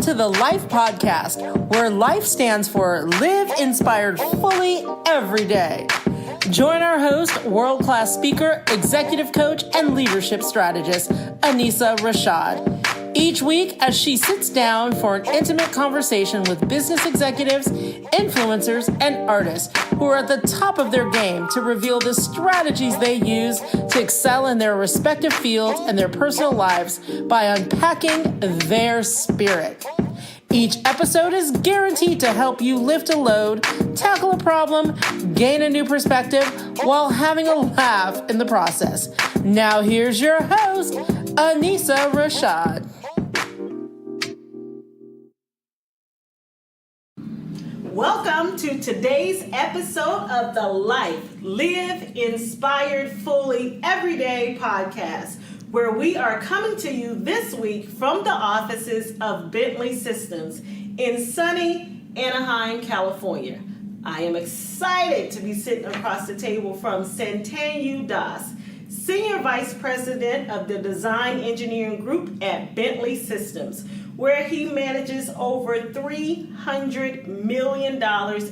Welcome to the Life Podcast, where life stands for Live Inspired Fully Every Day. Join our host, world-class speaker, executive coach, and leadership strategist, Anissa Rashad. Each week, as she sits down for an intimate conversation with business executives, influencers, and artists who are at the top of their game to reveal the strategies they use to excel in their respective fields and their personal lives by unpacking their spirit. Each episode is guaranteed to help you lift a load, tackle a problem, gain a new perspective, while having a laugh in the process. Now here's your host, Anissa Rashad. Welcome to today's episode of the Live Inspired Fully Everyday podcast, where we are coming to you this week from the offices of Bentley Systems in sunny Anaheim, California. I am excited to be sitting across the table from Santanu Das, Senior Vice President of the Design Engineering Group at Bentley Systems, where he manages over $300 million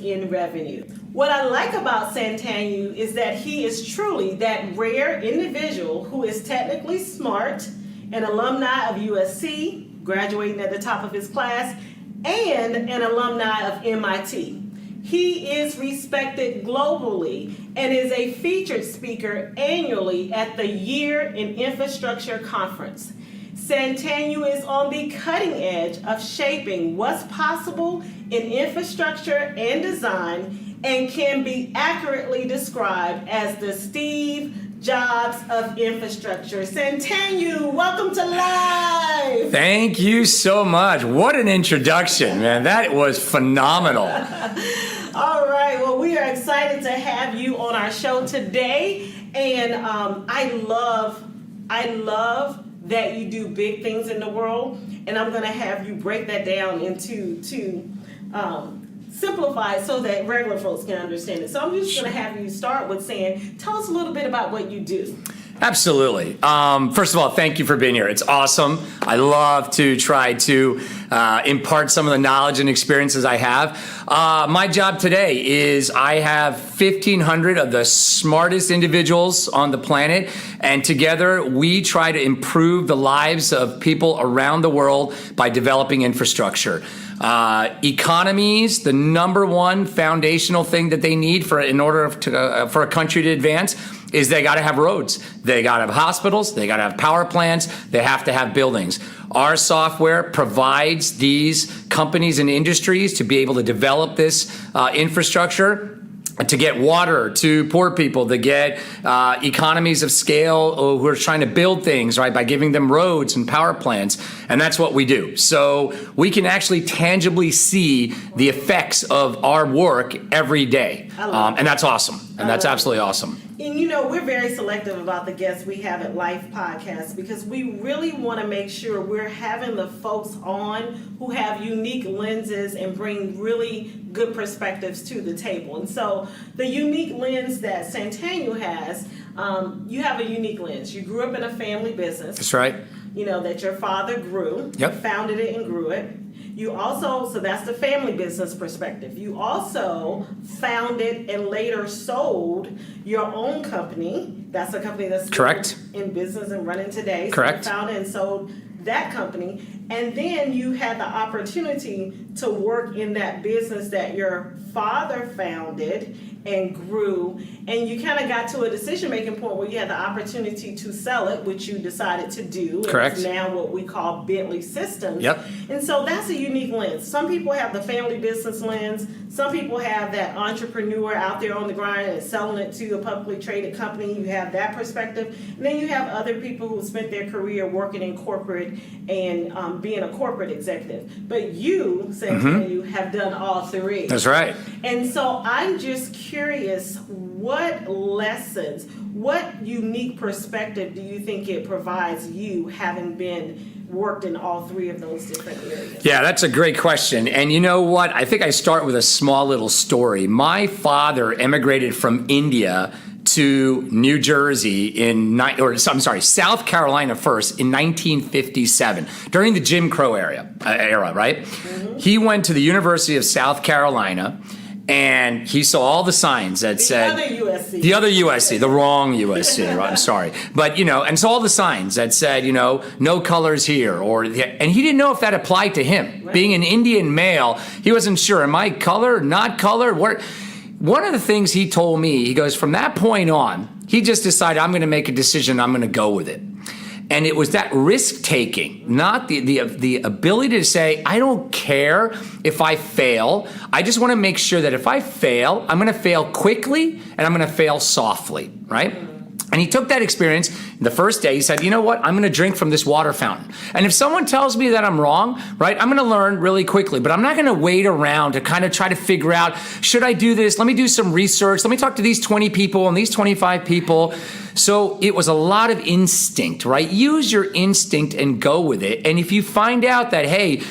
in revenue. What I like about Santanu is that he is truly that rare individual who is technically smart, an alumni of USC, graduating at the top of his class, and an alumni of MIT. He is respected globally and is a featured speaker annually at the Year in Infrastructure Conference. Santanu is on the cutting edge of shaping what's possible in infrastructure and design and can be accurately described as the Steve Jobs of infrastructure. Santanu, welcome to Live. Thank you so much. What an introduction, man. That was phenomenal. All right. Well, we are excited to have you on our show today. And I love that you do big things in the world. And I'm going to have you break that down into simplify it so that regular folks can understand it. So I'm just going to have you start with saying, tell us a little bit about what you do. Absolutely. First of all, thank you for being here. It's awesome. I love to try to impart some of the knowledge and experiences I have. My job today is I have 1,500 of the smartest individuals on the planet, and together we try to improve the lives of people around the world by developing infrastructure. Economies, the number one foundational thing that they need for a country to advance is they got to have roads, they got to have hospitals, they got to have power plants, they have to have buildings. Our software provides these companies and industries to be able to develop this infrastructure, to get water to poor people, to get economies of scale who are trying to build things, right, by giving them roads and power plants. And that's what we do. So we can actually tangibly see the effects of our work every day. And that's awesome. And that's absolutely awesome. And you know, we're very selective about the guests we have at Life Podcast because we really want to make sure we're having the folks on who have unique lenses and bring really good perspectives to the table. And so the unique lens that Santanu has, you have a unique lens. You grew up in a family business. That's right. You know, that your father grew, Yep. founded it and grew it. You also, so that's the family business perspective. You also founded and later sold your own company. That's a company that's Correct. in business and running today. Correct. So you founded and sold that company. And then you had the opportunity to work in that business that your father founded and grew, and you kind of got to a decision-making point where you had the opportunity to sell it, which you decided to do. Correct. It's now what we call Bentley Systems. Yep. And so that's a unique lens. Some people have the family business lens. Some people have that entrepreneur out there on the grind and selling it to a publicly traded company. You have that perspective. And then you have other people who spent their career working in corporate and being a corporate executive. But you, Santanu, you have done all three. That's right. And so I'm just curious, what lessons, what unique perspective do you think it provides you, having been worked in all three of those different areas? Yeah, that's a great question. And you know what? I think I start with a small little story. My father emigrated from India to New Jersey South Carolina first in 1957 during the Jim Crow era, right? Mm-hmm. He went to the University of South Carolina, and he saw all the signs that said the other USC, the wrong USC. Right? I'm sorry, but and saw all the signs that said no colors here, and he didn't know if that applied to him. Right. Being an Indian male, he wasn't sure. Am I colored? Not colored? One of the things he told me, he goes, from that point on, he just decided, I'm going to make a decision. I'm going to go with it. And it was that risk-taking, not the ability to say, I don't care if I fail. I just want to make sure that if I fail, I'm going to fail quickly and I'm going to fail softly, right? And he took that experience. The first day, he said, you know what? I'm going to drink from this water fountain. And if someone tells me that I'm wrong, right, I'm going to learn really quickly. But I'm not going to wait around to kind of try to figure out, should I do this? Let me do some research. Let me talk to these 20 people and these 25 people. So it was a lot of instinct, right? Use your instinct and go with it. And if you find out that, hey,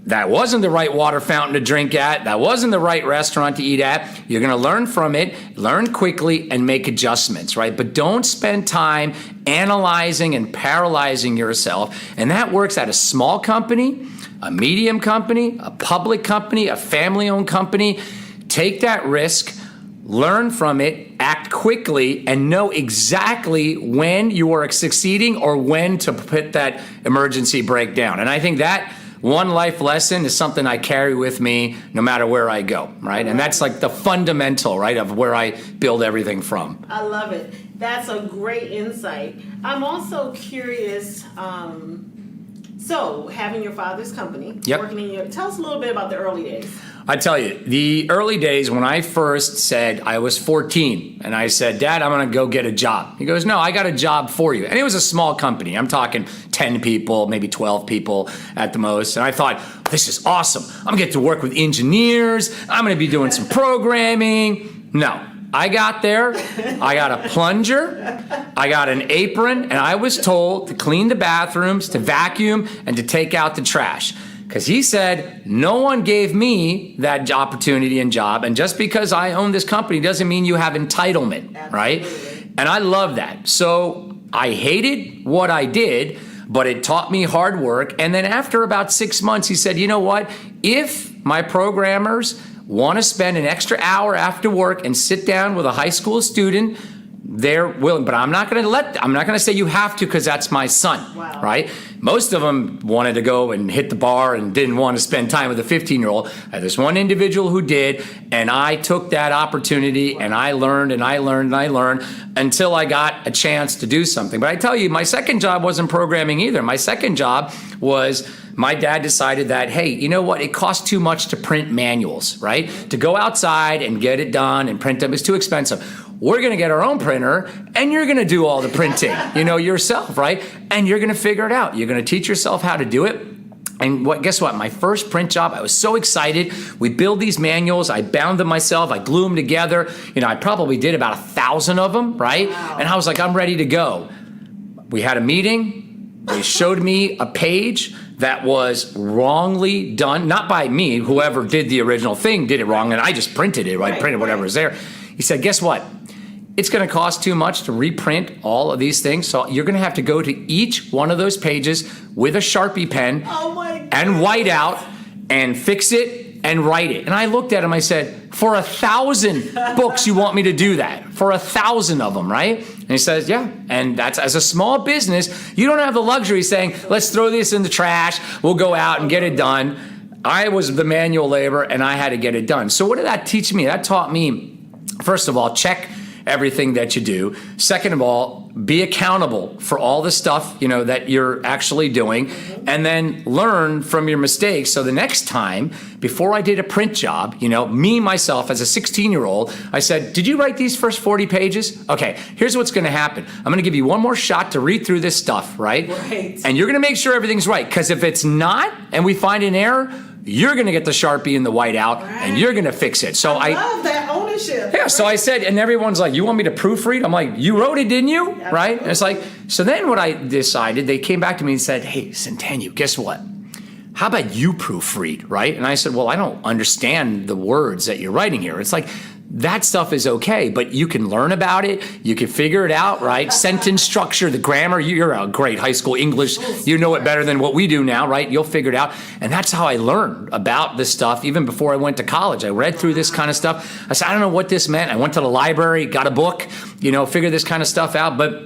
that wasn't the right water fountain to drink at, that wasn't the right restaurant to eat at, you're going to learn from it, learn quickly, and make adjustments, right? But don't spend time analyzing and paralyzing yourself. And that works at a small company, a medium company, a public company, a family-owned company. Take that risk, learn from it, act quickly, and know exactly when you are succeeding or when to put that emergency brake down. And I think that one life lesson is something I carry with me no matter where I go, right? And that's like the fundamental, right, of where I build everything from. I love it. That's a great insight. I'm also curious, so having your father's company, working in tell us a little bit about the early days. I tell you, the early days when I first said I was 14 and I said, Dad, I'm going to go get a job. He goes, no, I got a job for you. And it was a small company. I'm talking 10 people, maybe 12 people at the most. And I thought, this is awesome. I'm going to get to work with engineers. I'm going to be doing some programming. No. I got there, I got a plunger, I got an apron, and I was told to clean the bathrooms, to vacuum, and to take out the trash. Because he said, no one gave me that opportunity and job, and just because I own this company doesn't mean you have entitlement, Absolutely. Right? And I love that. So I hated what I did, but it taught me hard work. And then after about 6 months, he said, you know what? If my programmers want to spend an extra hour after work and sit down with a high school student, they're willing, but I'm not going to say you have to because that's my son, wow. Right? Most of them wanted to go and hit the bar and didn't want to spend time with a 15-year-old. I had this one individual who did, and I took that opportunity and I learned until I got a chance to do something. But I tell you, my second job wasn't programming either. My second job was my dad decided that, hey, you know what? It costs too much to print manuals, right? To go outside and get it done and print them is too expensive. We're going to get our own printer, and you're going to do all the printing, yourself, right? And you're going to figure it out. You're going to teach yourself how to do it. And guess what? My first print job, I was so excited. We build these manuals. I bound them myself. I glue them together. I probably did about 1,000 of them, right? Wow. And I was like, I'm ready to go. We had a meeting. They showed me a page that was wrongly done, not by me. Whoever did the original thing did it wrong, and I just printed it, right? I printed whatever was there. He said, guess what? It's going to cost too much to reprint all of these things, so you're going to have to go to each one of those pages with a Sharpie pen and white out and fix it and write it. And I looked at him, I said, for 1,000 books you want me to do that? For 1,000 of them, right? And he says, yeah. And that's, as a small business, you don't have the luxury saying, let's throw this in the trash, we'll go out and get it done. I was the manual labor and I had to get it done. So what did that teach me? That taught me, first of all, check everything that you do. Second of all, be accountable for all the stuff, that you're actually doing, and then learn from your mistakes. So the next time, before I did a print job, me, myself, as a 16-year-old, I said, did you write these first 40 pages? Okay, here's what's going to happen. I'm going to give you one more shot to read through this stuff, right? And you're going to make sure everything's right, because if it's not, and we find an error, you're going to get the Sharpie and the white out, and you're going to fix it. So I love that ownership. Yeah, so I said, and everyone's like, you want me to proofread? I'm like, you wrote it, didn't you? Absolutely. Right? And it's like, so then what I decided, they came back to me and said, hey, Centennial, guess what? How about you proofread, right? And I said, well, I don't understand the words that you're writing here. It's like, that stuff is okay, but you can learn about it. You can figure it out, right? Sentence structure, the grammar. You're a great high school English. You know it better than what we do now, right? You'll figure it out. And that's how I learned about this stuff. Even before I went to college, I read through this kind of stuff. I said, I don't know what this meant. I went to the library, got a book, figured this kind of stuff out. But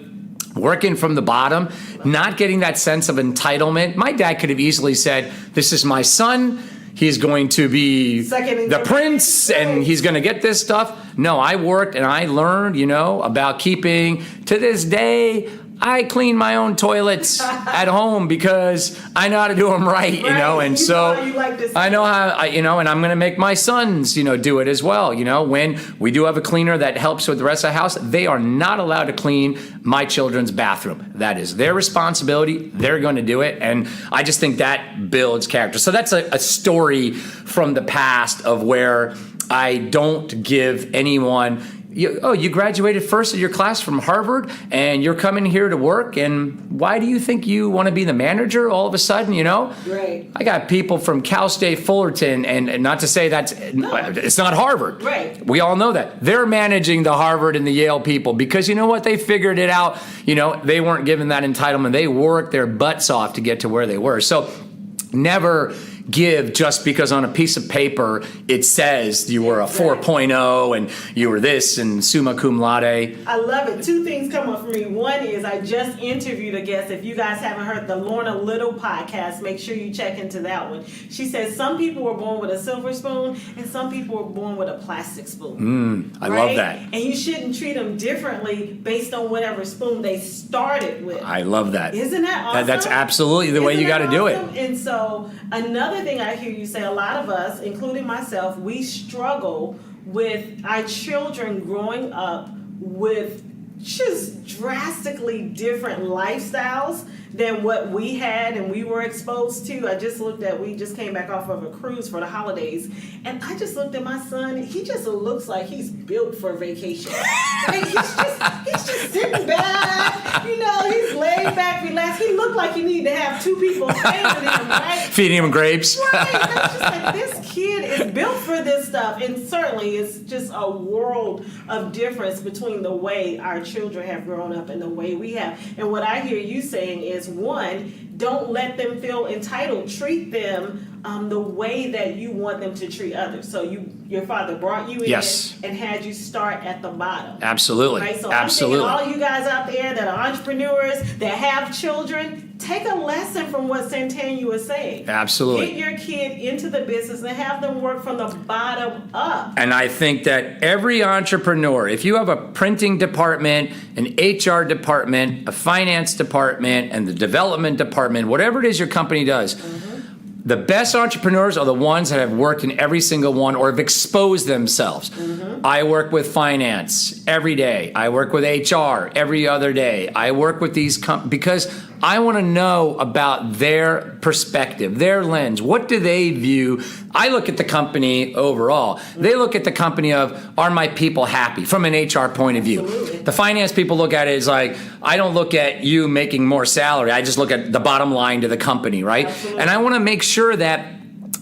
working from the bottom, not getting that sense of entitlement. My dad could have easily said, this is my son. He's going to be the prince and he's going to get this stuff. No, I worked and I learned, about keeping, to this day, I clean my own toilets at home because I know how to do them right, and so I know how, and I'm going to make my sons, do it as well. When we do have a cleaner that helps with the rest of the house, they are not allowed to clean my children's bathroom. That is their responsibility. They're going to do it. And I just think that builds character. So that's a story from the past of where I don't give anyone, you graduated first in your class from Harvard and you're coming here to work, and why do you think you want to be the manager all of a sudden, Right. I got people from Cal State Fullerton, and not to say it's not Harvard. Right. We all know that. They're managing the Harvard and the Yale people because you know what? They figured it out. They weren't given that entitlement. They worked their butts off to get to where they were. So never give just because on a piece of paper it says you were a 4.0 and you were this and summa cum laude. I love it. Two things come up for me. One is I just interviewed a guest. If you guys haven't heard the Lorna Little podcast, make sure you check into that one. She says some people were born with a silver spoon and some people were born with a plastic spoon. I love that. And you shouldn't treat them differently based on whatever spoon they started with. I love that. Isn't that awesome? That's absolutely the way you got to do it. And so another thing I hear you say, a lot of us, including myself, we struggle with our children growing up with just drastically different lifestyles than what we had and we were exposed to. We just came back off of a cruise for the holidays, and I just looked at my son. He just looks like he's built for vacation. Right? He's just sitting back, he's laid back, relaxed. He looked like he needed to have two people staying with him, right? Feeding him grapes. Right. And I was just like, this kid is built for this stuff. And certainly it's just a world of difference between the way our children have grown up and the way we have. And what I hear you saying is, one, don't let them feel entitled. Treat them the way that you want them to treat others. So your father brought you in and had you start at the bottom. Absolutely. Right? So absolutely. I'm thinking all you guys out there that are entrepreneurs, that have children, take a lesson from what Santanya was saying. Absolutely. Get your kid into the business and have them work from the bottom up. And I think that every entrepreneur, if you have a printing department, an HR department, a finance department, and the development department, whatever it is your company does, the best entrepreneurs are the ones that have worked in every single one or have exposed themselves. I work with finance every day. I work with HR every other day. I work with these because I want to know about their perspective, their lens. What do they view? I look at the company overall. They look at the company of, are my people happy from an HR point of view? Absolutely. The finance people look at it as like, I don't look at you making more salary. I just look at the bottom line to the company, right? Absolutely. And I want to make sure that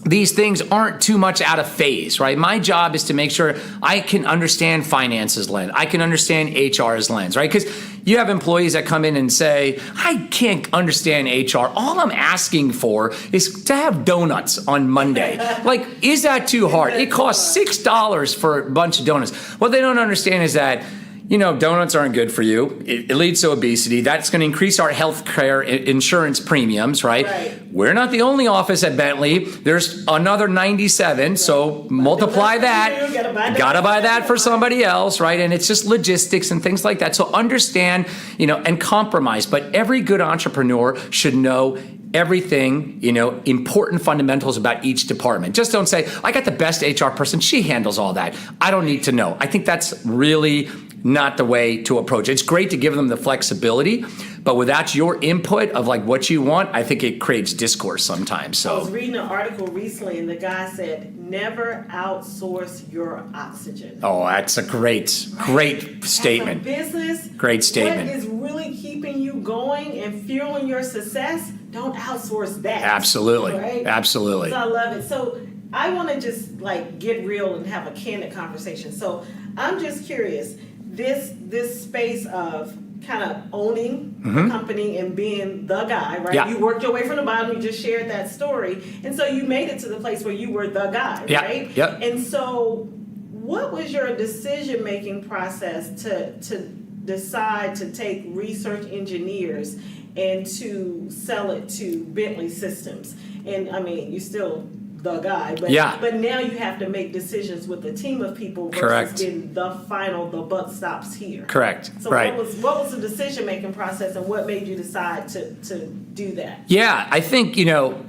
these things aren't too much out of phase, right? My job is to make sure I can understand finances lens. I can understand HR's lens, right? Because you have employees that come in and say, I can't understand HR. All I'm asking for is to have donuts on Monday. Like, is that too hard? It costs $6 for a bunch of donuts. What they don't understand is that donuts aren't good for you. It leads to obesity. That's going to increase our health care insurance premiums, right? We're not the only office at Bentley. There's another 97, so multiply that. Gotta buy that for somebody else, right? And it's just logistics and things like that. So understand, and compromise. But every good entrepreneur should know everything, important fundamentals about each department. Just don't say, I got the best HR person. She handles all that. I don't need to know. I think that's really not the way to approach it. It's great to give them the flexibility, but without your input of like what you want, I think it creates discourse sometimes. I was So reading an article recently and the guy said, never outsource your oxygen. that's a great statement. As a business, Great statement. what is really keeping you going and fueling your success, don't outsource that. Absolutely. Right? Absolutely. So I love it. So I want to just like get real and have a candid conversation. So I'm just curious, this space of kind of owning the company and being the guy, right? Yeah. You worked your way from the bottom. You just shared that story, and so you made it to the place where you were the guy, Yeah. right? Yep. And so, what was your decision-making process to decide to take research engineers and to sell it to Bentley Systems? And I mean, you still the guy, but but now you have to make decisions with a team of people versus Correct. getting the buck stops here. Correct. So right. what was the decision making process, and what made you decide to do that? Yeah, I think,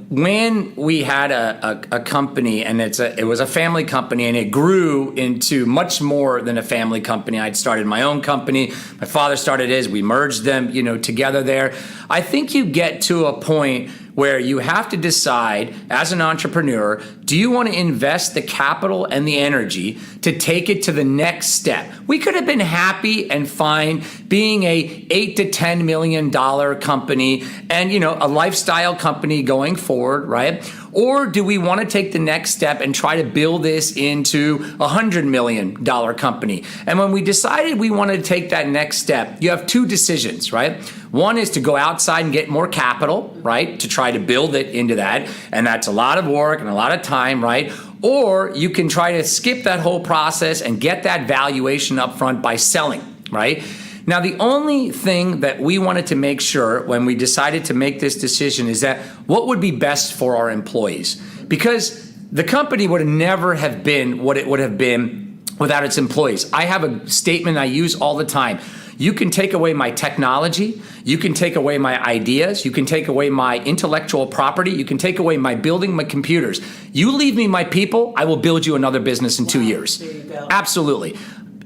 when we had a company, and it was a family company, and it grew into much more than a family company. I'd started my own company. My father started his. We merged them, together there. I think you get to a point where you have to decide as an entrepreneur, do you want to invest the capital and the energy to take it to the next step? We could have been happy and fine being a $8 to $10 million company and, a lifestyle company going forward, right? Or do we want to take the next step and try to build this into a $100 million company? And when we decided we wanted to take that next step, you have two decisions, right? One is to go outside and get more capital, right? To try to build it into that. And that's a lot of work and a lot of time, right? Or you can try to skip that whole process and get that valuation up front by selling, right? Now, the only thing that we wanted to make sure when we decided to make this decision is that what would be best for our employees? Because the company would never have been what it would have been without its employees. I have a statement I use all the time. You can take away my technology, you can take away my ideas, you can take away my intellectual property, you can take away my building, my computers. You leave me my people, I will build you another business in 2 years. There you go. Absolutely.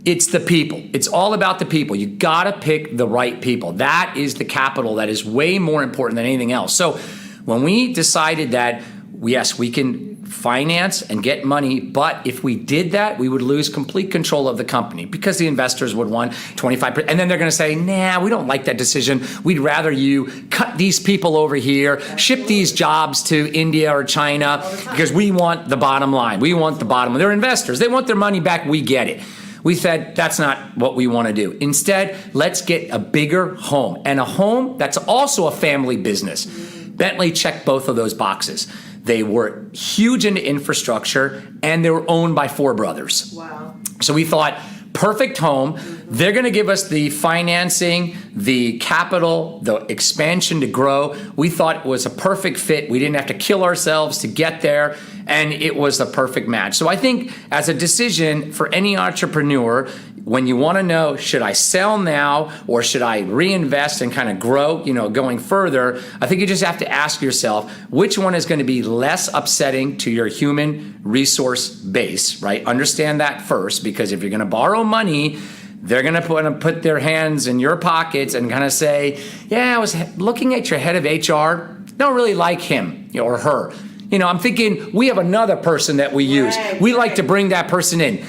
It's the people. It's all about the people. You got to pick the right people. That is the capital that is way more important than anything else. So when we decided that, yes, we can finance and get money, but if we did that, we would lose complete control of the company because the investors would want 25%. And then they're going to say, nah, we don't like that decision. We'd rather you cut these people over here, ship these jobs to India or China because we want the bottom line. We want the bottom line. They're investors. They want their money back. We get it. We said, that's not what we want to do. Instead, let's get a bigger home, and a home that's also a family business. Bentley checked both of those boxes. They were huge into infrastructure, and they were owned by 4 brothers. Wow. So we thought, perfect home. They're going to give us the financing, the capital, the expansion to grow. We thought it was a perfect fit. We didn't have to kill ourselves to get there, and it was the perfect match. So I think as a decision for any entrepreneur, when you want to know, should I sell now or should I reinvest and kind of grow, going further, I think you just have to ask yourself, which one is going to be less upsetting to your human resource base, right? Understand that first, because if you're going to borrow money, they're going to put their hands in your pockets and kind of say, yeah, I was looking at your head of HR. Don't really like him or her. I'm thinking we have another person that we use. We like to bring that person in.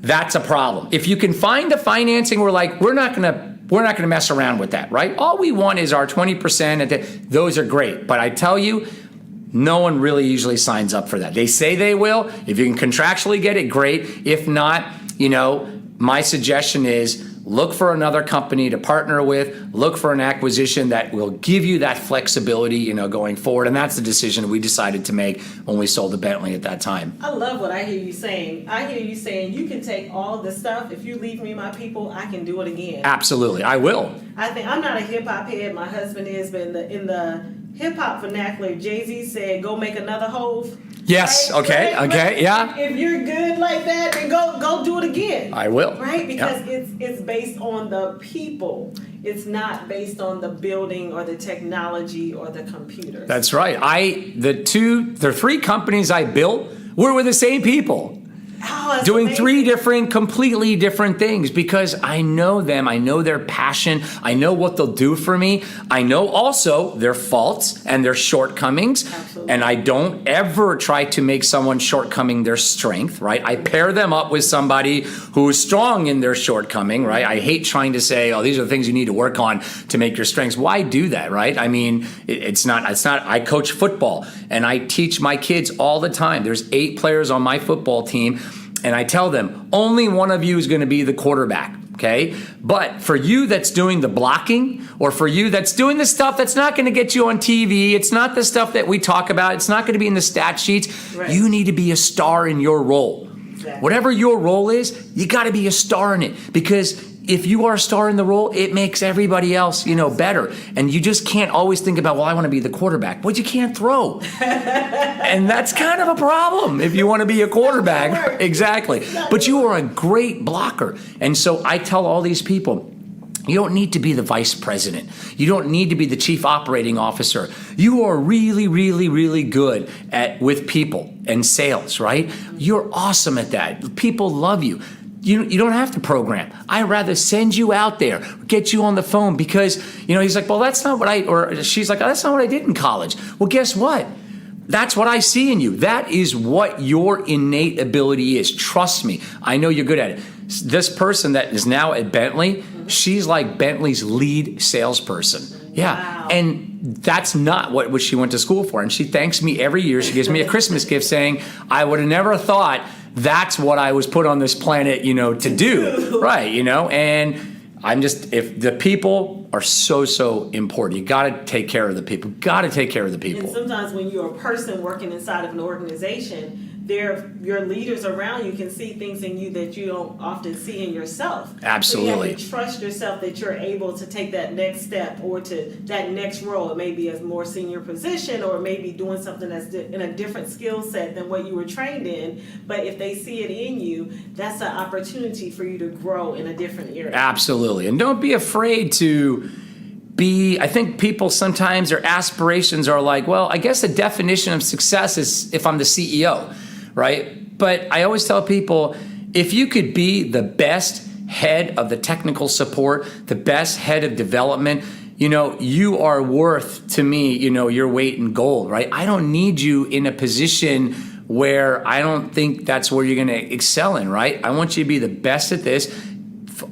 That's a problem. If you can find the financing, we're not gonna mess around with that, right? All we want is our 20%. Those are great, but I tell you, no one really usually signs up for that. They say they will. If you can contractually get it, great. If not, my suggestion is look for another company to partner with, look for an acquisition that will give you that flexibility, going forward. And that's the decision we decided to make when we sold to Bentley at that time. I love what I hear you saying. I hear you saying you can take all the stuff. If you leave me my people, I can do it again. Absolutely. I will. I think I'm not a hip hop head. My husband is, but in the hip hop vernacular, Jay-Z said, "Go make another Hove." Yes. Right? Okay. Right? Okay. Yeah. If you're good like that, then go do it again. I will. Right? Because Yep. it's based on the people. It's not based on the building or the technology or the computers. That's right. The 3 companies I built were with the same people. Oh, that's doing amazing. 3 different, completely different things because I know them. I know their passion. I know what they'll do for me. I know also their faults and their shortcomings. Absolutely. And I don't ever try to make someone's shortcoming their strength, right? I pair them up with somebody who is strong in their shortcoming, right? I hate trying to say, oh, these are the things you need to work on to make your strengths. Why do that, right? I mean, it's not, I coach football and I teach my kids all the time. There's 8 players on my football team and I tell them, only one of you is going to be the quarterback. Okay. But for you that's doing the blocking or for you that's doing the stuff that's not going to get you on TV, it's not the stuff that we talk about, it's not going to be in the stat sheets. Right. You need to be a star in your role. Exactly. Whatever your role is, you got to be a star in it because if you are a star in the role, it makes everybody else, better. And you just can't always think about, well, I want to be the quarterback. Well, you can't throw. And that's kind of a problem if you want to be a quarterback. Exactly. But you are a great blocker. And so I tell all these people, you don't need to be the vice president. You don't need to be the chief operating officer. You are really, really, really good with people and sales, right? You're awesome at that. People love you. You don't have to program. I'd rather send you out there, get you on the phone because, he's like, well, that's not what or she's like, oh, that's not what I did in college. Well, guess what? That's what I see in you. That is what your innate ability is. Trust me. I know you're good at it. This person that is now at Bentley, she's like Bentley's lead salesperson. Yeah. Wow. And that's not what she went to school for. And she thanks me every year. She gives me a Christmas gift saying, I would have never thought that's what I was put on this planet, to do. Right. And I'm just, if the people are so important, you got to take care of the people, And sometimes when you're a person working inside of an organization, your leaders around you can see things in you that you don't often see in yourself. Absolutely. So you have to trust yourself that you're able to take that next step or to that next role. It may be a more senior position or maybe doing something that's in a different skill set than what you were trained in. But if they see it in you, that's an opportunity for you to grow in a different area. Absolutely. And don't be afraid to I think people sometimes, their aspirations are like, well, I guess the definition of success is if I'm the CEO, right? But I always tell people, if you could be the best head of the technical support, the best head of development, you are worth to me, your weight in gold, right? I don't need you in a position where I don't think that's where you're going to excel in, right? I want you to be the best at this,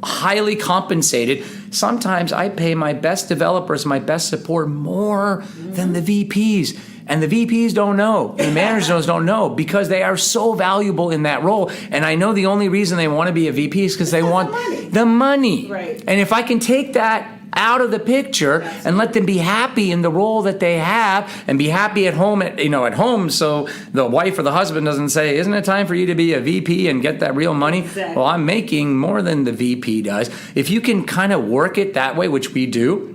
highly compensated. Sometimes I pay my best developers, my best support more than the VPs. And the VPs don't know. The managers don't know because they are so valuable in that role. And I know the only reason they want to be a VP is because they want the money. Right. And if I can take that out of the picture and let them be happy in the role that they have and be happy at home, at home, so the wife or the husband doesn't say, isn't it time for you to be a VP and get that real money? Exactly. Well, I'm making more than the VP does. If you can kind of work it that way, which we do,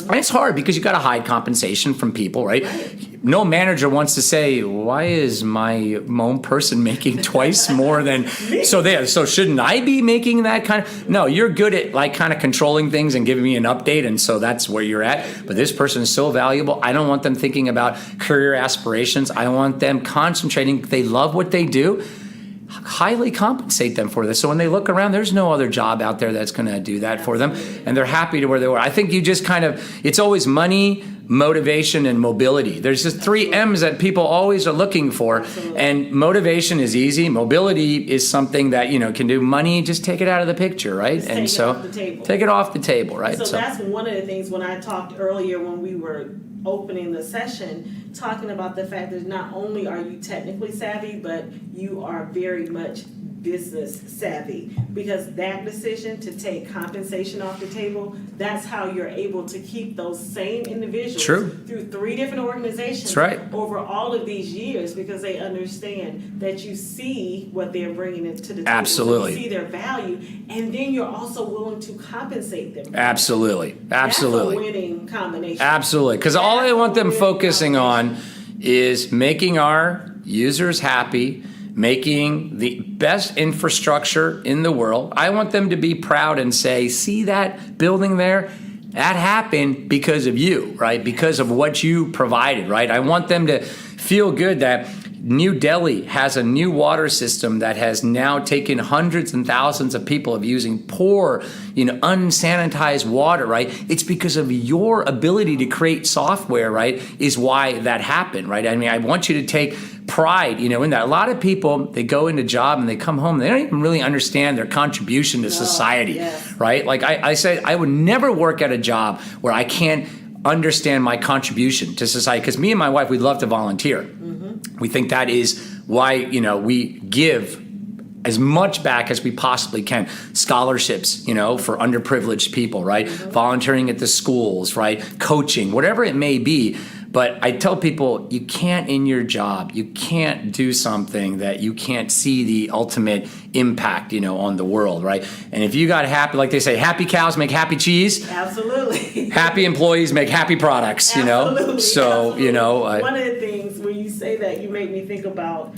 and it's hard because you got to hide compensation from people, right? No manager wants to say, why is my own person making twice more than so shouldn't I be making that kind of? No, you're good at like kind of controlling things and giving me an update, and so that's where you're at. But this person is so valuable. I don't want them thinking about career aspirations. I want them concentrating. They love what they do. Highly compensate them for this. So when they look around, there's no other job out there that's going to do that for them. And they're happy to where they were. I think you just it's always money, motivation, and mobility. There's just 3 M's that people always are looking for. Absolutely. And motivation is easy. Mobility is something that, can do. Money, just take it out of the picture, right? Just and take it so off the table. take it off the table, right? So that's one of the things when I talked earlier when we were opening the session, talking about the fact that not only are you technically savvy, but you are very much business savvy, because that decision to take compensation off the table, that's how you're able to keep those same individuals through 3 different organizations over all of these years, because they understand that you see what they're bringing into the table. Absolutely. You see their value, and then you're also willing to compensate them. Absolutely. That's a winning combination. Absolutely. Because all I want them focusing on is making our users happy, making the best infrastructure in the world. I want them to be proud and say, see that building there? That happened because of you, right? Because of what you provided, right? I want them to feel good that New Delhi has a new water system that has now taken hundreds and thousands of people of using poor, unsanitized water, right? It's because of your ability to create software, right, is why that happened, right? I mean, I want you to take pride, in that. A lot of people, they go into a job and they come home, they don't even really understand their contribution to society, right? Like I said, I would never work at a job where I can't understand my contribution to society, because me and my wife, we love to volunteer. We think that is why, we give as much back as we possibly can. Scholarships, for underprivileged people, right? Volunteering at the schools, right? Coaching, whatever it may be. But I tell people, you can't in your job, you can't do something that you can't see the ultimate impact, on the world, right? And if you got happy, like they say, happy cows make happy cheese. Absolutely. Happy employees make happy products, Absolutely. So, Absolutely. One of the things when you say that, you make me think about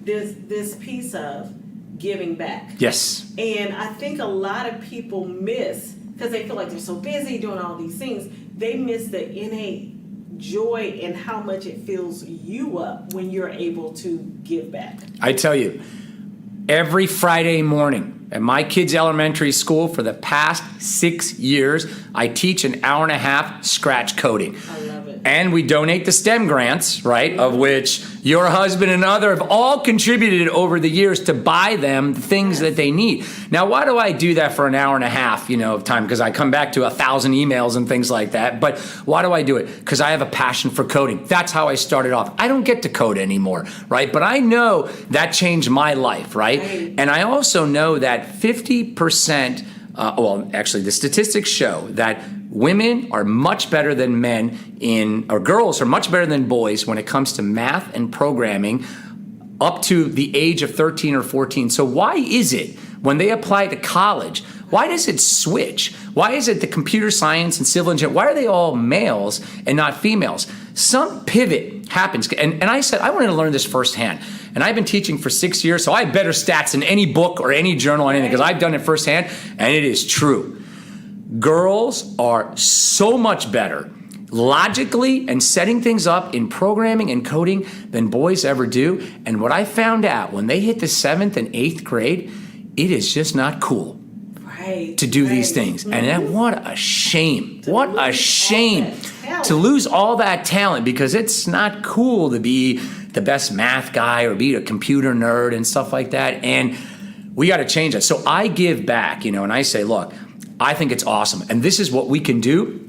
this piece of giving back. Yes. And I think a lot of people miss, because they feel like they're so busy doing all these things, they miss the innate joy and how much it fills you up when you're able to give back. I tell you, every Friday morning at my kids' elementary school for the past 6 years, I teach an hour and a half scratch coding. I love it. And we donate the STEM grants, right, of which your husband and other have all contributed over the years to buy them the things that they need. Now, why do I do that for an hour and a half, of time? Because I come back to 1,000 emails and things like that. But why do I do it? Because I have a passion for coding. That's how I started off. I don't get to code anymore, right? But I know that changed my life, right? And I also know that 50%, actually the statistics show that women are much better than men or girls are much better than boys when it comes to math and programming up to the age of 13 or 14. So why is it when they apply to college, why does it switch? Why is it the computer science and civil engineering, why are they all males and not females? Some pivot happens. And I said, I wanted to learn this firsthand. And I've been teaching for 6 years, so I have better stats than any book or any journal or anything, because I've done it firsthand, and it is true. Girls are so much better logically and setting things up in programming and coding than boys ever do. And what I found out when they hit the 7th and 8th grade, it is just not cool to do these things. And what a shame. What a shame to lose all that talent, because it's not cool to be the best math guy or be a computer nerd and stuff like that. And we got to change that. So I give back, and I say, look, I think it's awesome. And this is what we can do.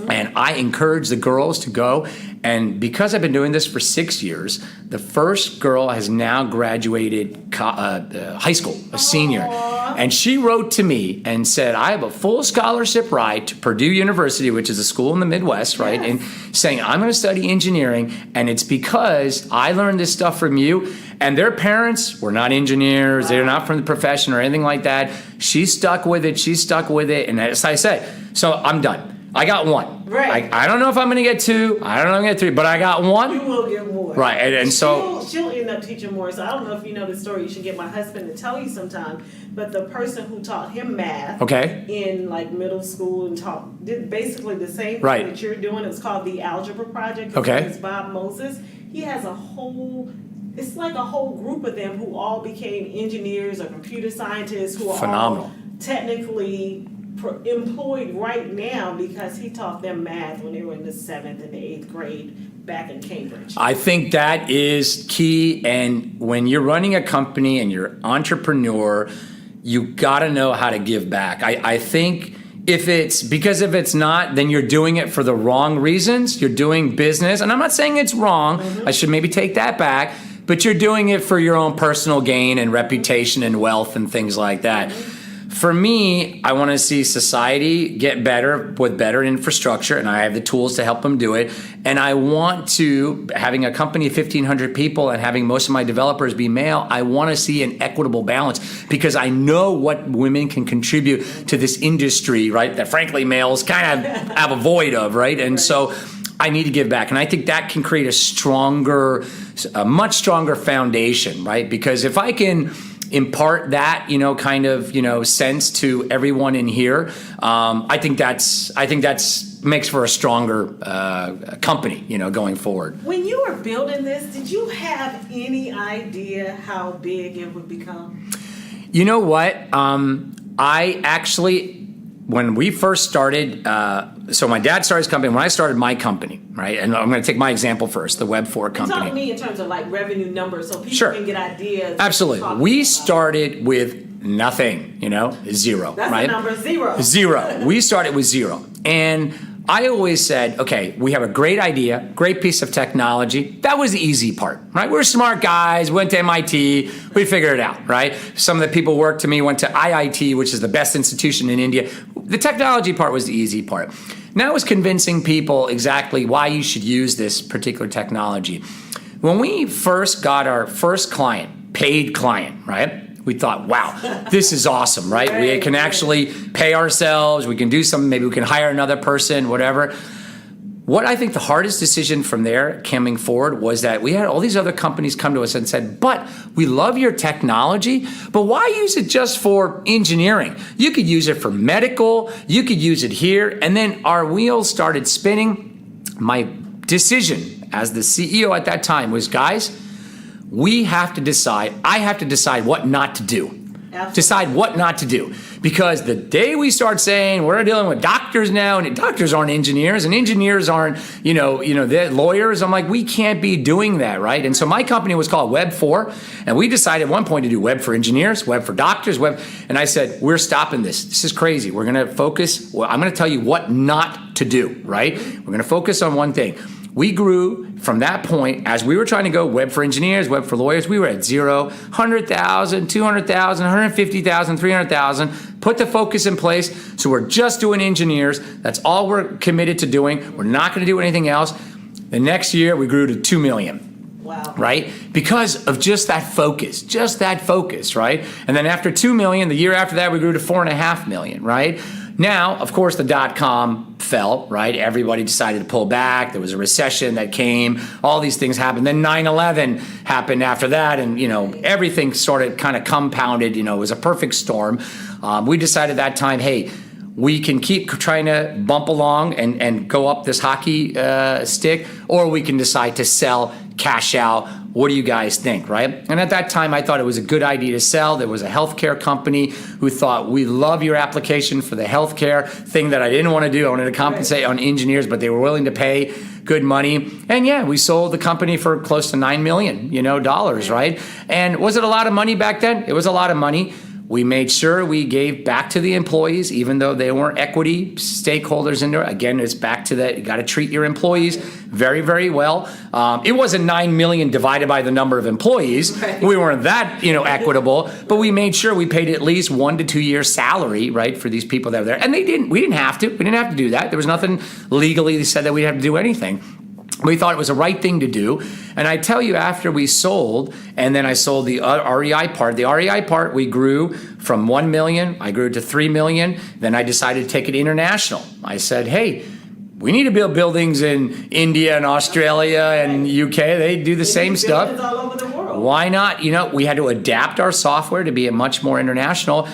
And I encourage the girls to go. And because I've been doing this for 6 years, the first girl has now graduated high school, a senior. And she wrote to me and said, I have a full scholarship ride to Purdue University, which is a school in the Midwest, right? And saying, I'm going to study engineering. And it's because I learned this stuff from you. And their parents were not engineers. They're not from the profession or anything like that. She stuck with it. She stuck with it. And as I said, so I'm done. I got one. Right. I don't know if I'm going to get two. I don't know if I'm going to get three, but I got one. You will get more. Right. And so she'll end up teaching more. So I don't know if you know the story. You should get my husband to tell you sometime. But the person who taught him math in like middle school and did basically the same thing that you're doing. It's called the Algebra Project. It's Bob Moses. He has it's like a whole group of them who all became engineers or computer scientists who are all technically employed right now because he taught them math when they were in the 7th and the 8th grade back in Cambridge. I think that is key. And when you're running a company and you're an entrepreneur, you got to know how to give back. I think if it's not, then you're doing it for the wrong reasons. You're doing business. And I'm not saying it's wrong. I should maybe take that back. But you're doing it for your own personal gain and reputation and wealth and things like that. For me, I want to see society get better with better infrastructure, and I have the tools to help them do it. And I want to, having a company of 1,500 people and having most of my developers be male, I want to see an equitable balance because I know what women can contribute to this industry, right, that frankly males kind of have a void of, right? And so I need to give back. And I think that can create a much stronger foundation, right? Because if I can impart that, sense to everyone in here, I think that's makes for a stronger company, going forward. When you were building this, did you have any idea how big it would become? You know what? I actually, when we first started, so my dad started his company. When I started my company, right? And I'm going to take my example first, the Web4 company. Talk to me in terms of like revenue numbers so people Sure. can get ideas. Absolutely. We started with nothing, zero, That's right? the number, zero. Zero. We started with zero. And I always said, okay, we have a great idea, great piece of technology. That was the easy part, right? We're smart guys, went to MIT, we figured it out, right? Some of the people worked to me, went to IIT, which is the best institution in India. The technology part was the easy part. Now it's convincing people exactly why you should use this particular technology. When we first got our first client, paid client, right? We thought, wow, this is awesome, right? We can actually pay ourselves. We can do something. Maybe we can hire another person, whatever. What I think the hardest decision from there coming forward was that we had all these other companies come to us and said, but we love your technology, but why use it just for engineering? You could use it for medical. You could use it here. And then our wheels started spinning. My decision as the CEO at that time was, guys, I have to decide what not to do. Absolutely. Decide what not to do. Because the day we start saying we're dealing with doctors now, and doctors aren't engineers, and engineers aren't, they're lawyers, I'm like, we can't be doing that, right? And so my company was called Web4, and we decided at one point to do web for engineers, web for doctors, and I said, we're stopping this. This is crazy. We're going to focus. I'm going to tell you what not to do, right? We're going to focus on one thing. We grew from that point as we were trying to go web for engineers, web for lawyers. We were at 0, 100,000, 200,000, 150,000, 300,000. Put the focus in place. So we're just doing engineers. That's all we're committed to doing. We're not going to do anything else. The next year we grew to 2 million. Wow. Right? Because of just that focus, right? And then after 2 million, the year after that, we grew to 4.5 million, right? Now, of course, the dot-com fell, right? Everybody decided to pull back. There was a recession that came. All these things happened. Then 9/11 happened after that, and, everything started kind of compounded. It was a perfect storm. We decided that time, hey, we can keep trying to bump along and go up this hockey stick, or we can decide to sell, cash out. What do you guys think, right? And at that time, I thought it was a good idea to sell. There was a healthcare company who thought, we love your application for the healthcare thing that I didn't want to do. I wanted to compensate on engineers, but they were willing to pay good money. And yeah, we sold the company for close to $9 million, dollars, right? And was it a lot of money back then? It was a lot of money. We made sure we gave back to the employees, even though they weren't equity stakeholders in there. Again, it's back to that. You got to treat your employees very, very well. It wasn't 9 million divided by the number of employees. Right. We weren't that, equitable, but we made sure we paid at least 1 to 2 years salary, right, for these people that were there. And we didn't have to. We didn't have to do that. There was nothing legally that said that we'd have to do anything. We thought it was the right thing to do. And I tell you, after we sold, and then I sold the REI part, we grew from 1 million, I grew to 3 million. Then I decided to take it international. I said, hey, we need to build buildings in India and Australia and UK. They do the same stuff. All over the world. Why not? We had to adapt our software to be a much more international.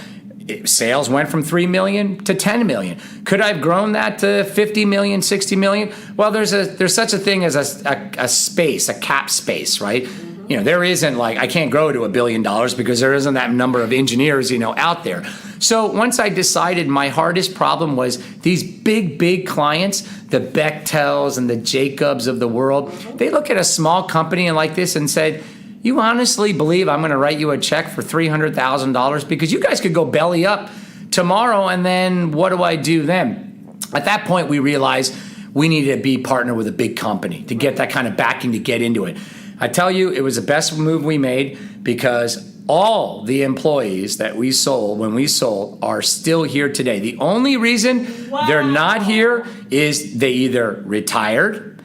Sales went from 3 million to 10 million. Could I have grown that to 50 million, 60 million? Well, there's such a thing as a cap space, right? Mm-hmm. There isn't I can't grow to $1 billion because there isn't that number of engineers, out there. So once I decided, my hardest problem was these big clients, the Bechtels and the Jacobs of the world. Mm-hmm. They look at a small company like this and said, you honestly believe I'm going to write you a check for $300,000 because you guys could go belly up tomorrow, and then what do I do then? At that point, we realized we needed to be partnered with a big company to get that kind of backing to get into it. I tell you, it was the best move we made because all the employees that we sold when we sold are still here today. The only reason they're not here is they either retired,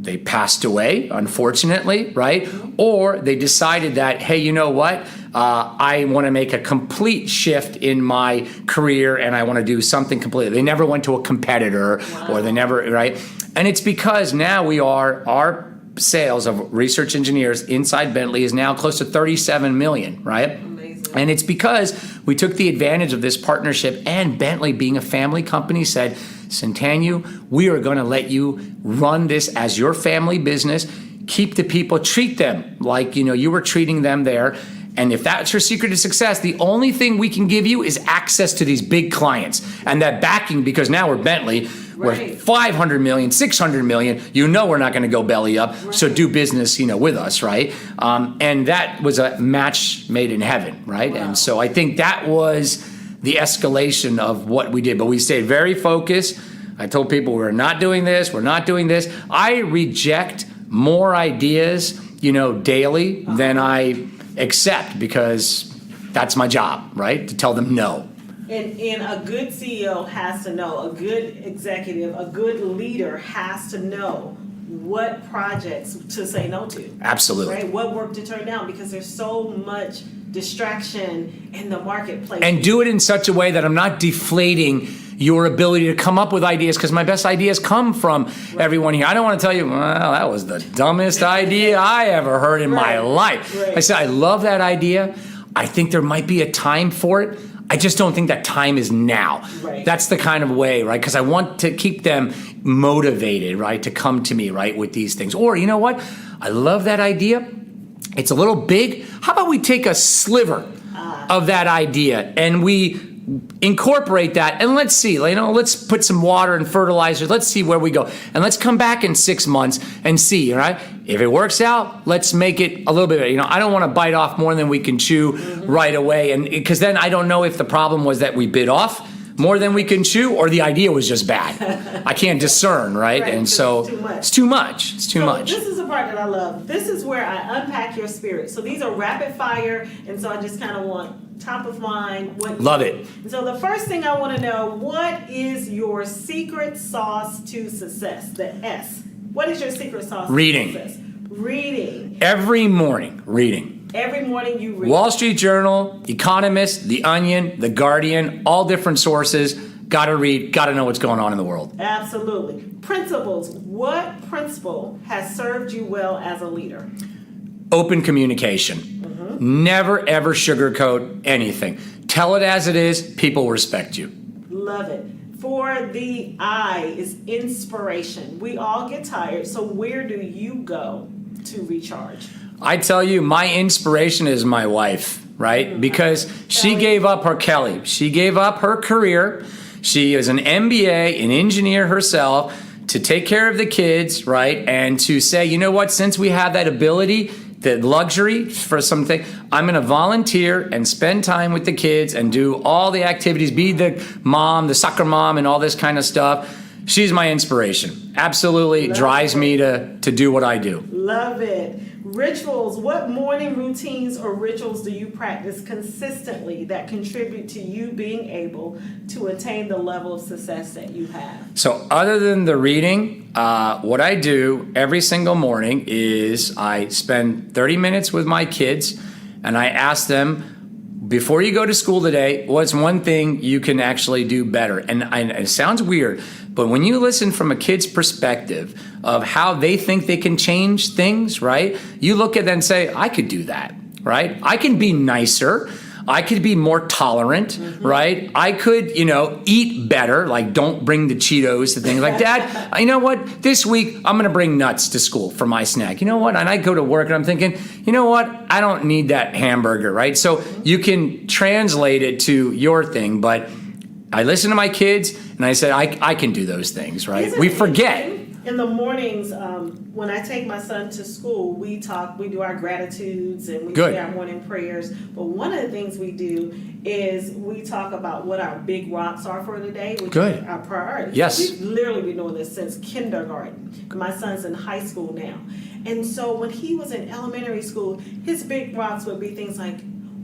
they passed away, unfortunately, right? Or they decided that, hey, you know what? I want to make a complete shift in my career and I want to do something completely. They never went to a competitor or they never, right? And it's because now our sales of research engineers inside Bentley is now close to 37 million, right? Amazing. And it's because we took the advantage of this partnership, and Bentley, being a family company, said, Centennial, we are going to let you run this as your family business. Keep the people, treat them like, you were treating them there. And if that's your secret to success, the only thing we can give you is access to these big clients and that backing, because now we're Bentley. We're 500 million, 600 million. We're not going to go belly up. Right. So do business, with us, right? And that was a match made in heaven, right? Wow. And so I think that was the escalation of what we did. But we stayed very focused. I told people we're not doing this. We're not doing this. I reject more ideas, daily than I accept, because that's my job, right? To tell them no. And a good CEO has to know, a good executive, a good leader has to know what projects to say no to. Absolutely. Right? What work to turn down, because there's so much distraction in the marketplace. And do it in such a way that I'm not deflating your ability to come up with ideas, because my best ideas come from everyone here. I don't want to tell you, well, that was the dumbest idea I ever heard in my life. Right. I said, I love that idea. I think there might be a time for it. I just don't think that time is now. Right. That's the kind of way, right? Because I want to keep them motivated, right, to come to me, right, with these things. Or, you know what? I love that idea. It's a little big. How about we take a sliver of that idea and we incorporate that, and let's see, let's put some water and fertilizer. Let's see where we go. And let's come back in 6 months and see, all right? If it works out, let's make it a little bit, I don't want to bite off more than we can chew right away. And because then I don't know if the problem was that we bit off more than we can chew, or the idea was just bad. I can't discern, right? And so it's too much. It's too much. This is the part that I love. This is where I unpack your spirit. So these are rapid fire, and so I just kind of want top of mind. Love it. So the first thing I want to know, what is your secret sauce to success? The S. What is your secret sauce to success? Reading. Every morning, reading. Every morning you read. Wall Street Journal, Economist, The Onion, The Guardian, all different sources. Got to read, got to know what's going on in the world. Absolutely. Principles. What principle has served you well as a leader? Open communication. Never, ever sugarcoat anything. Tell it as it is. People respect you. Love it. For the I is inspiration. We all get tired, so where do you go to recharge? I tell you, my inspiration is my wife, right? Because she gave up her Kelly. She gave up her career. She is an MBA, an engineer herself, to take care of the kids, right? And to say, you know what, since we have that ability, the luxury for something, I'm going to volunteer and spend time with the kids and do all the activities, be the mom, the soccer mom, and all this kind of stuff. She's my inspiration. Absolutely drives me to do what I do. Love it. Rituals. What morning routines or rituals do you practice consistently that contribute to you being able to attain the level of success that you have? So other than the reading, what I do every single morning is I spend 30 minutes with my kids and I ask them, before you go to school today, what's one thing you can actually do better? And it sounds weird, but when you listen from a kid's perspective of how they think they can change things, right? You look at them and say, I could do that, right? I can be nicer. I could be more tolerant, right? I could, eat better, like don't bring the Cheetos to things like that. You know what? This week, I'm going to bring nuts to school for my snack. You know what? And I go to work and I'm thinking, you know what? I don't need that hamburger, right? So you can translate it to your thing, but I listen to my kids and I said, I can do those things, right? We forget. In the mornings, when I take my son to school, we do our gratitudes and we say our morning prayers. But one of the things we do is we talk about what our big rocks are for the day, which is our priorities. Yes. We've literally been doing this since kindergarten. My son's in high school now. And so when he was in elementary school, his big rocks would be things like,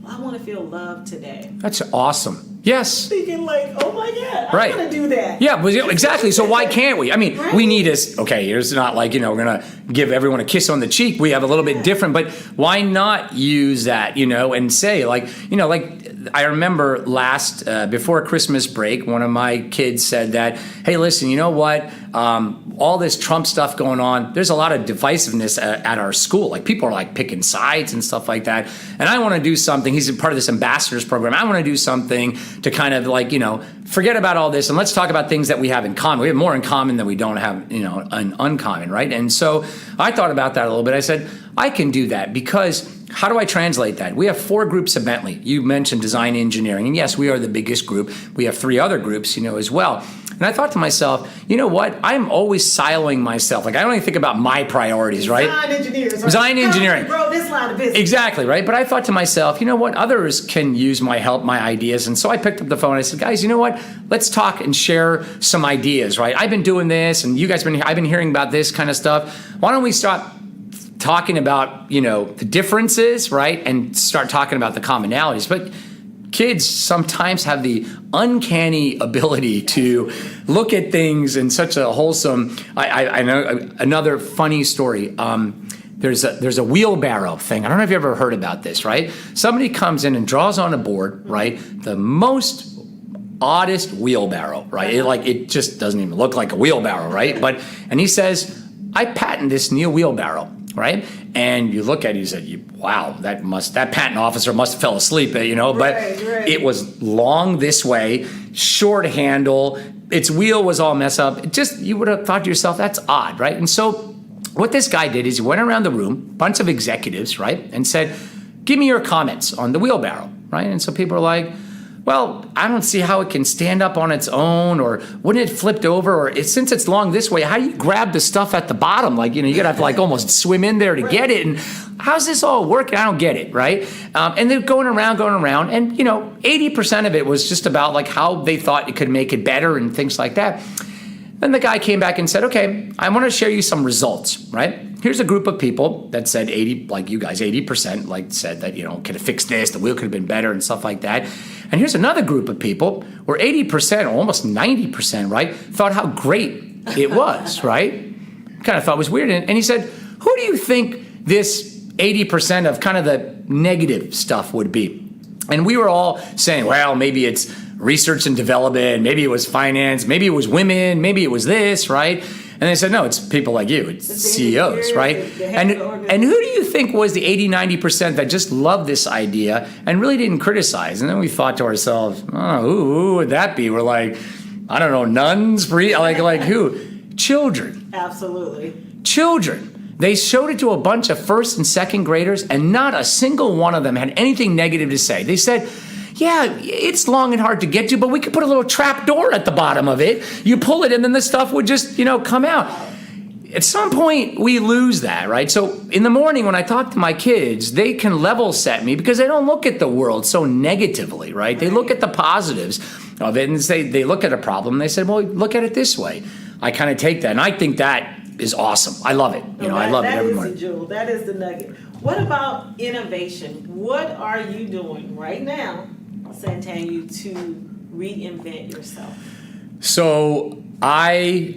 I want to feel loved today. That's awesome. Yes. Thinking like, oh my God, I'm going to do that. Yeah, exactly. So why can't we? I mean, we need it's not like, we're going to give everyone a kiss on the cheek. We have a little bit different, but why not use that, and say like I remember before Christmas break, one of my kids said that, hey, listen, you know what? All this Trump stuff going on, there's a lot of divisiveness at our school. Like people are like picking sides and stuff like that. And I want to do something. He's a part of this ambassadors program. I want to do something to kind of like, forget about all this and let's talk about things that we have in common. We have more in common than we don't have, in uncommon, right? And so I thought about that a little bit. I said, I can do that because how do I translate that? We have 4 groups at Bentley. You mentioned design engineering. And yes, we are the biggest group. We have 3 other groups, as well. And I thought to myself, you know what? I'm always siloing myself. Like I only think about my priorities, right? Design engineering. Grow this line of business. Exactly, right? But I thought to myself, you know what? Others can use my help, my ideas. And so I picked up the phone and I said, guys, you know what? Let's talk and share some ideas, right? I've been doing this and I've been hearing about this kind of stuff. Why don't we stop talking about, the differences, right? And start talking about the commonalities. But kids sometimes have the uncanny ability to look at things in such a wholesome. I know another funny story. There's a wheelbarrow thing. I don't know if you ever heard about this, right? Somebody comes in and draws on a board, right? The most oddest wheelbarrow, right? It just doesn't even look like a wheelbarrow, right? And he says, I patent this new wheelbarrow. Right, and you look at it, you said, "Wow, that patent officer must have fell asleep." But it was long this way, short handle. Its wheel was all messed up. You would have thought to yourself, "That's odd," right? And so, what this guy did is he went around the room, bunch of executives, right, and said, "Give me your comments on the wheelbarrow," right? And so people are like, well, I don't see how it can stand up on its own, or wouldn't it flipped over, or since it's long this way, how do you grab the stuff at the bottom? You gotta have to almost swim in there to get it, and how's this all working? I don't get it, right? And they're going around, and 80% of it was just about how they thought it could make it better and things like that. Then the guy came back and said, okay, I want to share you some results, right? Here's a group of people that said 80, like you guys, 80%, said that, could have fixed this, the wheel could have been better and stuff like that. And here's another group of people where 80%, or almost 90%, right, thought how great it was, right? Kind of thought it was weird. And he said, who do you think this 80% of kind of the negative stuff would be? And we were all saying, well, maybe it's research and development, maybe it was finance, maybe it was women, maybe it was this, right? And they said, no, it's people like you, it's CEOs, right? And who do you think was the 80, 90% that just loved this idea and really didn't criticize? And then we thought to ourselves, oh, who would that be? We're like, I don't know, nuns, like who? Children. Absolutely. Children. They showed it to a bunch of first and second graders, and not a single one of them had anything negative to say. They said, yeah, it's long and hard to get to, but we could put a little trap door at the bottom of it. You pull it, and then the stuff would just, come out. At some point, we lose that, right? So in the morning when I talk to my kids, they can level set me because they don't look at the world so negatively, right? They look at the positives of it, and they look at a problem, and they say, well, look at it this way. I kind of take that, and I think that is awesome. I love it. I love it every morning. That is the jewel. That is the nugget. What about innovation? What are you doing right now, Santanu, to reinvent yourself? So I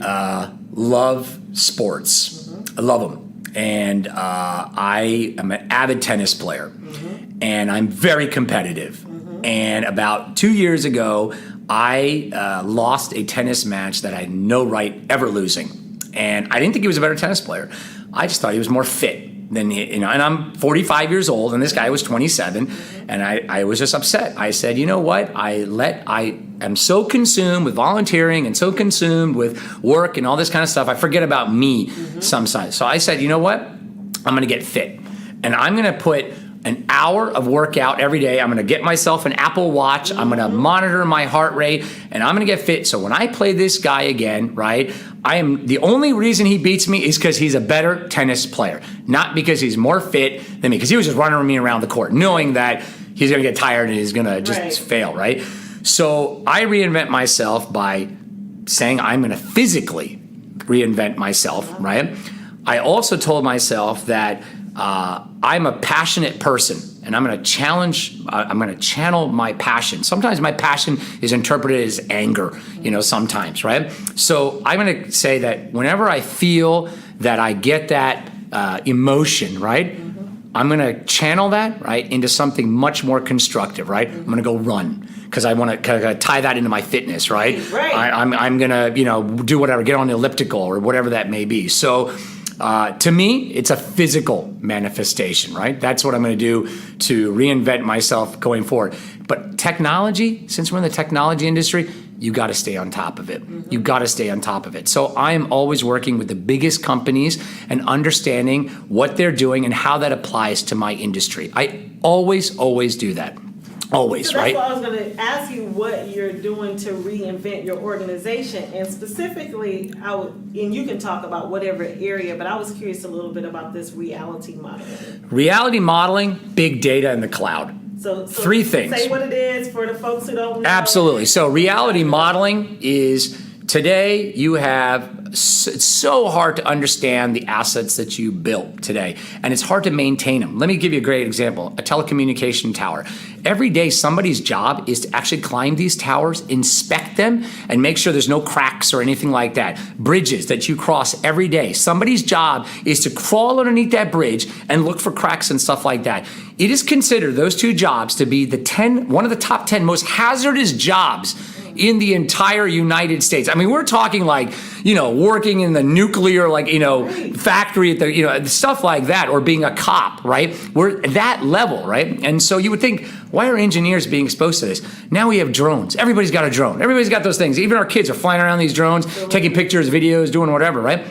love sports. Mm-hmm. I love them. And I am an avid tennis player. Mm-hmm. And I'm very competitive. Mm-hmm. And about 2 years ago, I lost a tennis match that I had no right ever losing. And I didn't think he was a better tennis player. I just thought he was more fit than and I'm 45 years old, and this guy was 27, and I was just upset. I said, you know what? I am so consumed with volunteering and so consumed with work and all this kind of stuff, I forget about me sometimes. So I said, you know what? I'm going to get fit, and I'm going to put an hour of workout every day. I'm going to get myself an Apple Watch. I'm going to monitor my heart rate, and I'm going to get fit. So when I play this guy again, right, the only reason he beats me is because he's a better tennis player, not because he's more fit than me, because he was just running me around the court, knowing that he's going to get tired and he's going to just fail, right? So I reinvent myself by saying I'm going to physically reinvent myself, right? I also told myself that I'm a passionate person, and I'm going to channel my passion. Sometimes my passion is interpreted as anger, sometimes, right? So I'm going to say that whenever I feel that I get that emotion, right, I'm going to channel that, right, into something much more constructive, right? I'm going to go run because I want to tie that into my fitness, right? Right. I'm going to, do whatever, get on the elliptical or whatever that may be. So To me, it's a physical manifestation, right? That's what I'm going to do to reinvent myself going forward. But technology, since we're in the technology industry, you got to stay on top of it. You got to stay on top of it. So I am always working with the biggest companies and understanding what they're doing and how that applies to my industry. I always do that. Always, so that's right? why I was going to ask you what you're doing to reinvent your organization, and specifically, and you can talk about whatever area, but I was curious a little bit about this reality modeling. Reality modeling, big data in the cloud. So three things. Say what it is for the folks who don't know. Absolutely. So reality modeling is today you have, it's so hard to understand the assets that you built today, and it's hard to maintain them. Let me give you a great example, a telecommunication tower. Every day somebody's job is to actually climb these towers, inspect them, and make sure there's no cracks or anything like that. Bridges that you cross every day, somebody's job is to crawl underneath that bridge and look for cracks and stuff like that. It is considered, those two jobs, to be one of the top 10 most hazardous jobs in the entire United States. I mean, we're talking like, working in the nuclear, factory at the, stuff like that, or being a cop, right? We're at that level, right? And so you would think, why are engineers being exposed to this? Now we have drones. Everybody's got a drone. Everybody's got those things. Even our kids are flying around these drones, taking pictures, videos, doing whatever, right?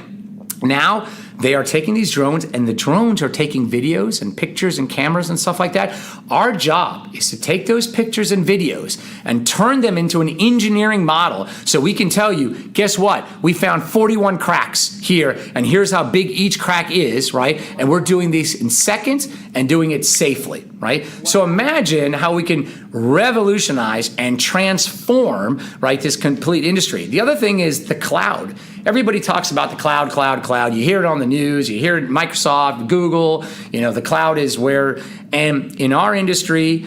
Now they are taking these drones, and the drones are taking videos and pictures and cameras and stuff like that. Our job is to take those pictures and videos and turn them into an engineering model so we can tell you, guess what? We found 41 cracks here, and here's how big each crack is, right? And we're doing these in seconds and doing it safely, right? Wow. So imagine how we can revolutionize and transform, right, this complete industry. The other thing is the cloud. Everybody talks about the cloud. You hear it on the news, you hear it Microsoft, Google, the cloud is where, and in our industry,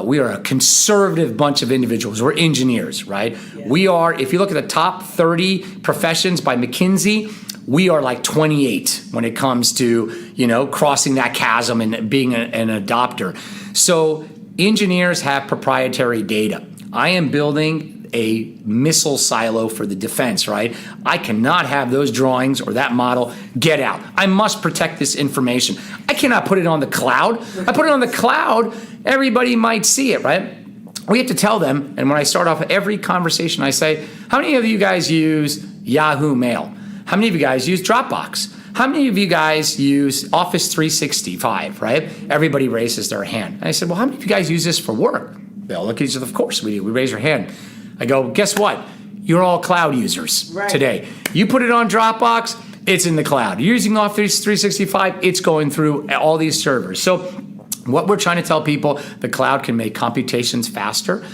we are a conservative bunch of individuals. We're engineers, right? Yeah. We are, if you look at the top 30 professions by McKinsey, we are like 28 when it comes to, crossing that chasm and being an adopter. So engineers have proprietary data. I am building a missile silo for the defense, right? I cannot have those drawings or that model get out. I must protect this information. I cannot put it on the cloud. I put it on the cloud, everybody might see it, right? We have to tell them, and when I start off every conversation, I say, how many of you guys use Yahoo Mail? How many of you guys use Dropbox? How many of you guys use Office 365, right? Everybody raises their hand. And I said, well, how many of you guys use this for work? They all look at each other, of course we do. We raise our hand. I go, guess what? You're all cloud users today. You put it on Dropbox, it's in the cloud. You're using Office 365, it's going through all these servers. So what we're trying to tell people, the cloud can make computations faster.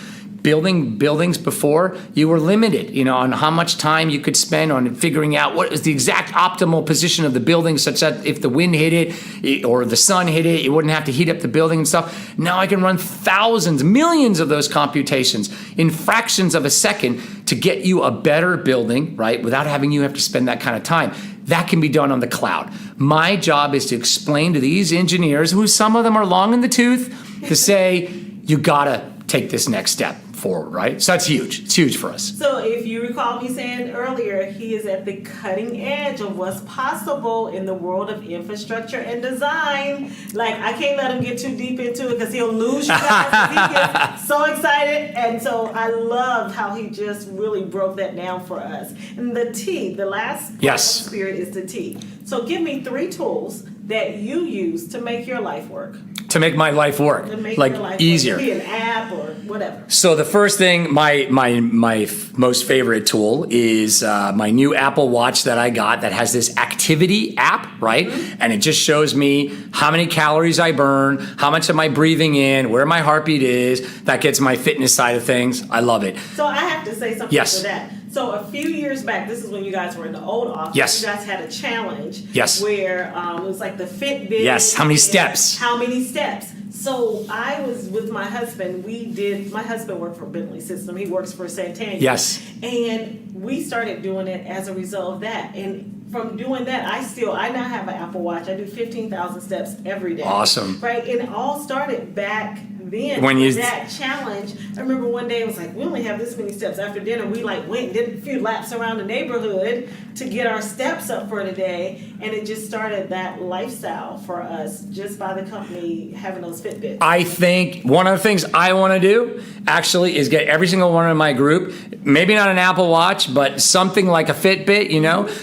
Building buildings before, you were limited, on how much time you could spend on figuring out what is the exact optimal position of the building, such that if the wind hit it or the sun hit it, you wouldn't have to heat up the building and stuff. Now I can run thousands, millions of those computations in fractions of a second to get you a better building, right? Without having you have to spend that kind of time. That can be done on the cloud. My job is to explain to these engineers, who some of them are long in the tooth, to say, you gotta take this next step forward, right? So that's huge. It's huge for us. So if you recall me saying earlier, he is at the cutting edge of what's possible in the world of infrastructure and design. I can't let him get too deep into it because he'll lose you guys. He gets so excited. And so I love how he just really broke that down for us. And the T, the last part of Spirit is the T. So give me 3 tools that you use to make your life work. To make my life work, easier. Be an app or whatever. So the first thing, my most favorite tool is my new Apple Watch that I got that has this activity app, right? Mm-hmm. And it just shows me how many calories I burn, how much am I breathing in, where my heartbeat is. That gets my fitness side of things. I love it. So I have to say something for that. So a few years back, this is when you guys were in the old office. Yes. You guys had a challenge. Yes. Where it was like the Fitbit. Yes. How many steps? How many steps? So I was with my husband. My husband worked for Bentley System. He works for Santana. Yes. And we started doing it as a result of that. And from doing that, I now have an Apple Watch. I do 15,000 steps every day. Awesome. Right. And it all started back been When you- that challenge. I remember one day it was like, we only have this many steps. After dinner, we like went and did a few laps around the neighborhood to get our steps up for the day. And it just started that lifestyle for us just by the company having those Fitbits. I think one of the things I want to do actually is get every single one in my group, maybe not an Apple Watch, but something like a Fitbit,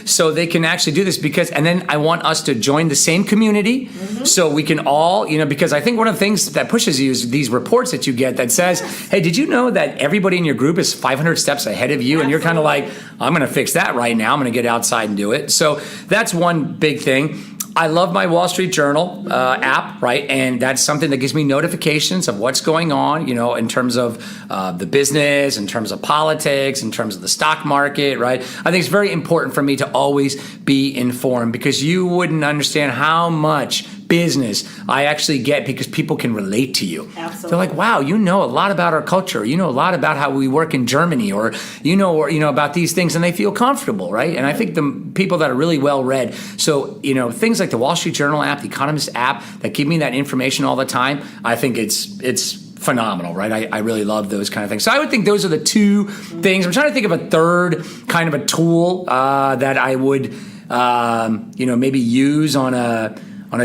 so they can actually do this and then I want us to join the same community so we can all, because I think one of the things that pushes you is these reports that you get that says, hey, did you know that everybody in your group is 500 steps ahead of you? And you're kind of like, I'm going to fix that right now. I'm going to get outside and do it. So that's one big thing. I love my Wall Street Journal app, right? And that's something that gives me notifications of what's going on, in terms of the business, in terms of politics, in terms of the stock market, right? I think it's very important for me to always be informed because you wouldn't understand how much business I actually get because people can relate to you. Absolutely. They're like, wow, you know a lot about our culture. You know a lot about how we work in Germany or about these things, and they feel comfortable, right? And I think the people that are really well read, so, things like the Wall Street Journal app, the Economist app that give me that information all the time, I think it's phenomenal, right? I really love those kind of things. So I would think those are the two things. I'm trying to think of a third kind of a tool that I would, maybe use on a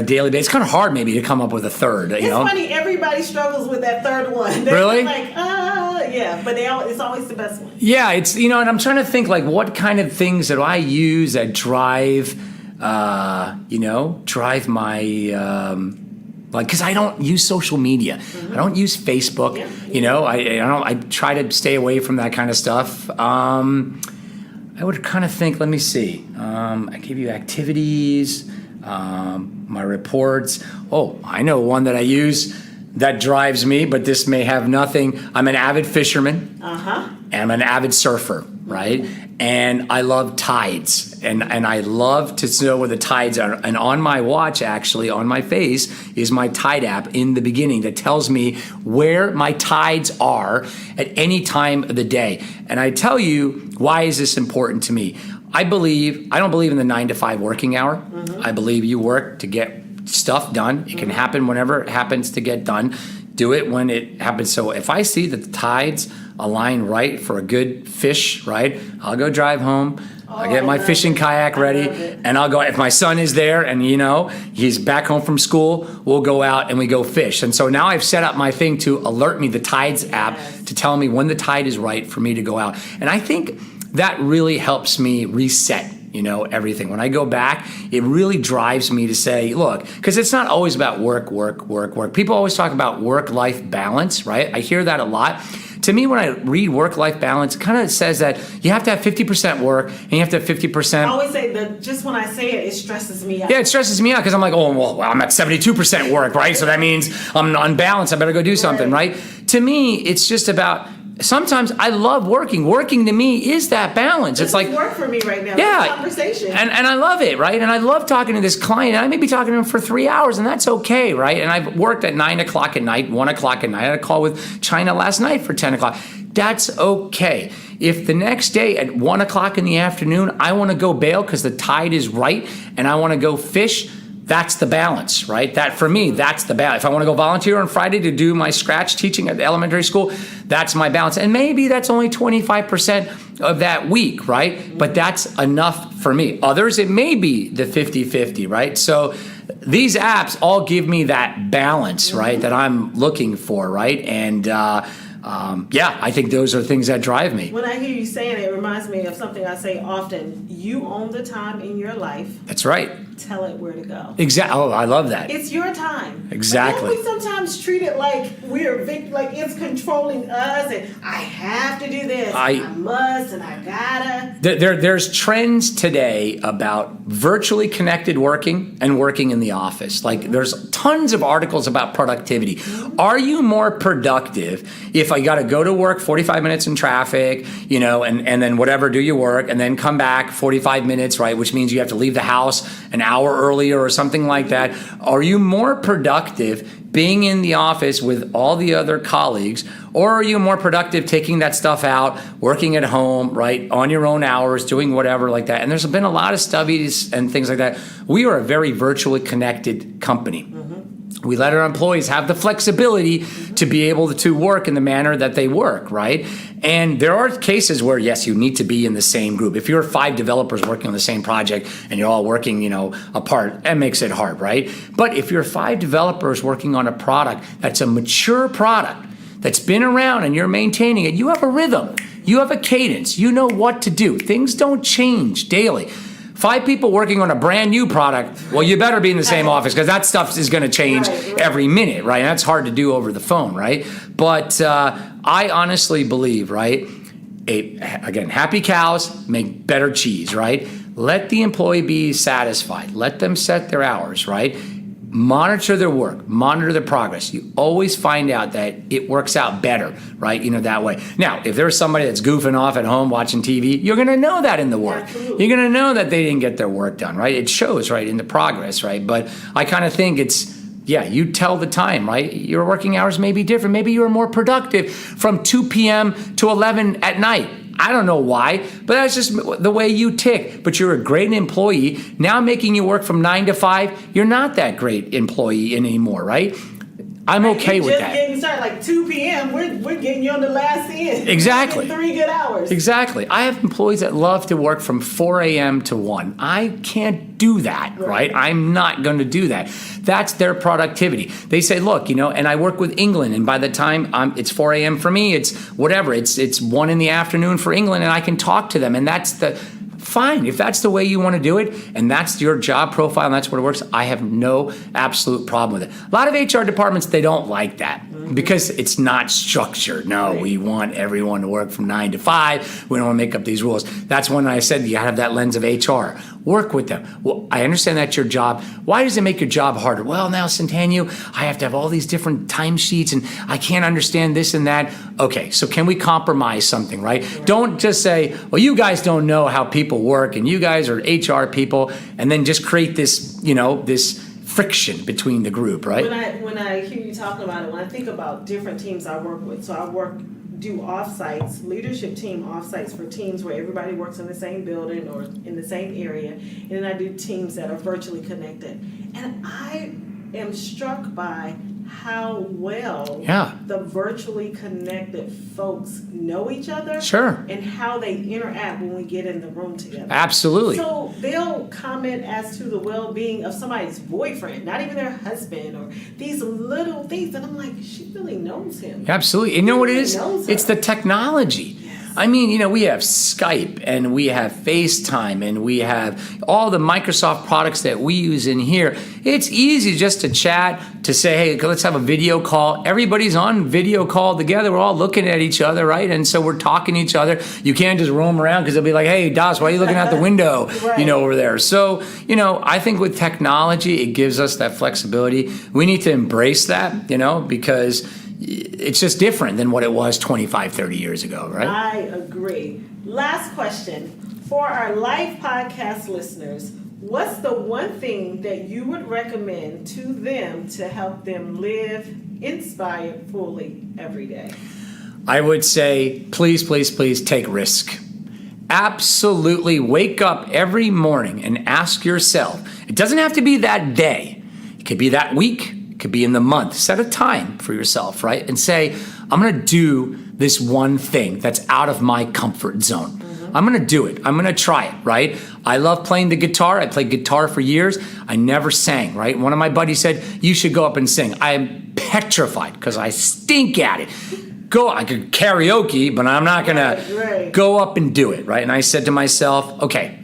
daily basis. It's kind of hard maybe to come up with a third. It's funny, everybody struggles with that third one. They're Really? like, yeah, but it's always the best one. Yeah, it's, and I'm trying to think like what kind of things that I use that drive my, because I don't use social media. I don't use Facebook. Yeah. I try to stay away from that kind of stuff. I would kind of think, let me see. I give you activities, my reports. Oh, I know one that I use that drives me, but this may have nothing. I'm an avid fisherman. And I'm an avid surfer, right? And I love tides. And I love to know where the tides are. And on my watch, actually, on my face, is my tide app in the beginning that tells me where my tides are at any time of the day. And I tell you, why is this important to me? I don't believe in the 9 to 5 working hour. I believe you work to get stuff done. It can happen whenever it happens to get done. Do it when it happens. So if I see that the tides align right for a good fish, right, I'll go drive home. I'll get my fishing kayak ready, and I'll go. If my son is there and, he's back home from school, we'll go out and we go fish. And so now I've set up my thing to alert me, the Tides app, to tell me when the tide is right for me to go out. And I think that really helps me reset, everything. When I go back, it really drives me to say, look, because it's not always about work. People always talk about work-life balance, right? I hear that a lot. To me, when I read work-life balance, it kind of says that you have to have 50% work and you have to have 50%. I always say that just when I say it, it stresses me out. Yeah, it stresses me out because I'm like, I'm at 72% work, right? So that means I'm unbalanced. I better go do something, right? To me, it's just about, sometimes I love working. Working to me is that balance. It's like work for me right now. Yeah, conversation. And I love it, right? And I love talking to this client. And I may be talking to him for 3 hours, and that's okay, right? And I've worked at 9 o'clock at night, 1 o'clock at night. I had a call with China last night for 10 o'clock. That's okay. If the next day at 1 o'clock in the afternoon, I want to go bail because the tide is right and I want to go fish, that's the balance, right? That for me, that's the balance. If I want to go volunteer on Friday to do my scratch teaching at the elementary school, that's my balance. And maybe that's only 25% of that week, right? But that's enough for me. Others, it may be the 50-50, right? So these apps all give me that balance, right, that I'm looking for, right? And I think those are things that drive me. When I hear you saying it, it reminds me of something I say often. You own the time in your life. That's right. Tell it where to go. Exactly. Oh, I love that. It's your time. Exactly. But then we sometimes treat it like like it's controlling us, and I have to do this. I must, and I gotta. There's trends today about virtually connected working and working in the office. Like there's tons of articles about productivity. Are you more productive if I got to go to work 45 minutes in traffic, and then whatever, do your work, and then come back 45 minutes, right? Which means you have to leave the house an hour earlier or something like that. Are you more productive being in the office with all the other colleagues, or are you more productive taking that stuff out, working at home, right, on your own hours, doing whatever like that? And there's been a lot of studies and things like that. We are a very virtually connected company. We let our employees have the flexibility to be able to work in the manner that they work, right? And there are cases where, yes, you need to be in the same group. If you're 5 developers working on the same project and you're all working, apart, that makes it hard, right? But if you're 5 developers working on a product that's a mature product, that's been around and you're maintaining it, you have a rhythm, you have a cadence, you know what to do. Things don't change daily. 5 people working on a brand new product, well, you better be in the same office because that stuff is going to change every minute, right? And that's hard to do over the phone, right? But I honestly believe, right? Again, happy cows make better cheese, right? Let the employee be satisfied. Let them set their hours, right? Monitor their work, monitor their progress. You always find out that it works out better, right? That way. Now, if there's somebody that's goofing off at home watching TV, you're going to know that in the work. Absolutely. You're going to know that they didn't get their work done, right? It shows, right, in the progress, right? But I kind of think you tell the time, right? Your working hours may be different. Maybe you're more productive from 2 p.m. to 11 at night. I don't know why, but that's just the way you tick. But you're a great employee. Now making you work from 9 to 5, you're not that great employee anymore, right? I'm okay with that. Just getting started like 2 p.m. We're getting you on the last end. Exactly. 3 good hours. Exactly. I have employees that love to work from 4 a.m. to 1. I can't do that, right? I'm not going to do that. That's their productivity. They say, look, and I work with England, and by the time it's 4 a.m. for me, it's whatever. It's 1 in the afternoon for England, and I can talk to them, and that's fine. If that's the way you want to do it and that's your job profile and that's what it works, I have no absolute problem with it. A lot of HR departments, they don't like that because it's not structured. No, we want everyone to work from 9 to 5. We don't want to make up these rules. That's when I said you got to have that lens of HR. Work with them. Well, I understand that's your job. Why does it make your job harder? Well, now, Centennial, I have to have all these different timesheets and I can't understand this and that. Okay, so can we compromise something, right? Don't just say, well, you guys don't know how people work and you guys are HR people, and then just create this, this friction between the group, right? When I hear you talking about it, when I think about different teams I work with, so I do offsites, leadership team offsites for teams where everybody works in the same building or in the same area, and then I do teams that are virtually connected. And I am struck by how well the virtually connected folks know each other. Sure. And how they interact when we get in the room together. Absolutely. So they'll comment as to the well-being of somebody's boyfriend, not even their husband, or these little things. And I'm like, she really knows him. Absolutely. You know what it is? Knows her. It's the technology. I mean, we have Skype and we have FaceTime and we have all the Microsoft products that we use in here. It's easy just to chat, to say, hey, let's have a video call. Everybody's on video call together. We're all looking at each other, right? And so we're talking to each other. You can't just roam around because they'll be like, hey, Das, why are you looking out the window, over there? So, I think with technology, it gives us that flexibility. We need to embrace that, because it's just different than what it was 25, 30 years ago, right? I agree. Last question. For our live podcast listeners, what's the one thing that you would recommend to them to help them live inspired fully every day? I would say, please, please, please take risk. Absolutely wake up every morning and ask yourself, it doesn't have to be that day. It could be that week. Could be in the month. Set a time for yourself, right? And say, I'm going to do this one thing that's out of my comfort zone. I'm going to do it. I'm going to try it, right? I love playing the guitar. I played guitar for years. I never sang, right? One of my buddies said, you should go up and sing. I am petrified because I stink at it. I could karaoke, but I'm not going to go up and do it, right? And I said to myself, okay,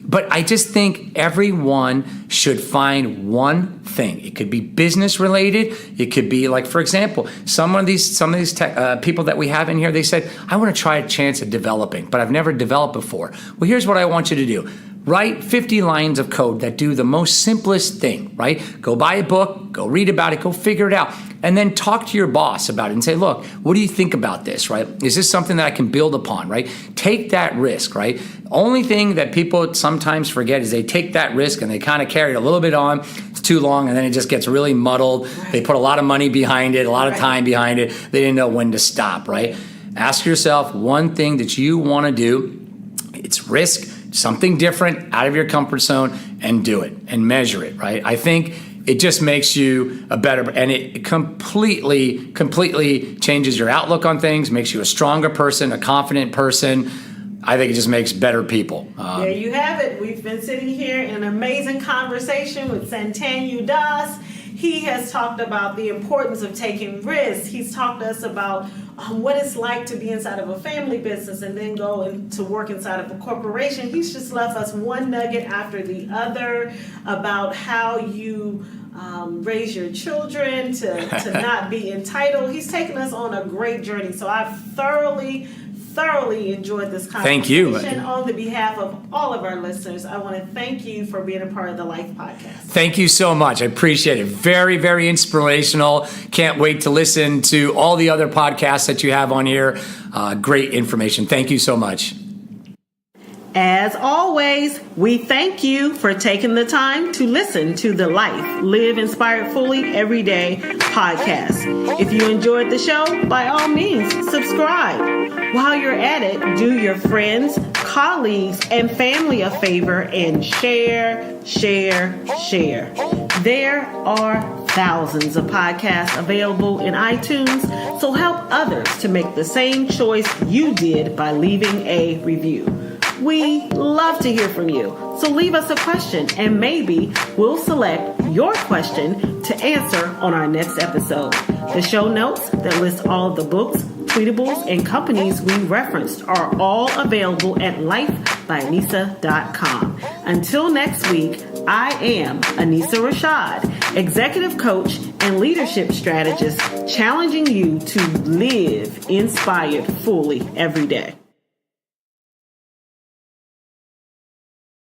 but I just think everyone should find one thing. It could be business related. It could be like, for example, some of these people that we have in here, they said, I want to try a chance at developing, but I've never developed before. Well, here's what I want you to do. Write 50 lines of code that do the most simplest thing, right? Go buy a book, go read about it, go figure it out, and then talk to your boss about it and say, look, what do you think about this, right? Is this something that I can build upon, right? Take that risk, right? Only thing that people sometimes forget is they take that risk and they kind of carry it a little bit on. It's too long, and then it just gets really muddled. They put a lot of money behind it, a lot of time behind it. They didn't know when to stop, right? Ask yourself one thing that you want to do. It's risk, something different, out of your comfort zone, and do it and measure it, right? I think it just makes you a better, and it completely changes your outlook on things, makes you a stronger person, a confident person. I think it just makes better people. There you have it. We've been sitting here in an amazing conversation with Santanu Das. He has talked about the importance of taking risks. He's talked to us about what it's like to be inside of a family business and then go to work inside of a corporation. He's just left us one nugget after the other about how you raise your children to not be entitled. He's taken us on a great journey. So I've thoroughly enjoyed this conversation. Thank you. On the behalf of all of our listeners, I want to thank you for being a part of the Life Podcast. Thank you so much. I appreciate it. Very, very inspirational. Can't wait to listen to all the other podcasts that you have on here. Great information. Thank you so much. As always, we thank you for taking the time to listen to the Life, Live Inspired Fully Every Day podcast. If you enjoyed the show, by all means, subscribe. While you're at it, do your friends, colleagues, and family a favor and share. There are thousands of podcasts available in iTunes, so help others to make the same choice you did by leaving a review. We love to hear from you, so leave us a question and maybe we'll select your question to answer on our next episode. The show notes that list all of the books, tweetables, and companies we referenced are all available at lifebyanisa.com. Until next week, I am Anisa Rashad, executive coach and leadership strategist, challenging you to live inspired fully every day.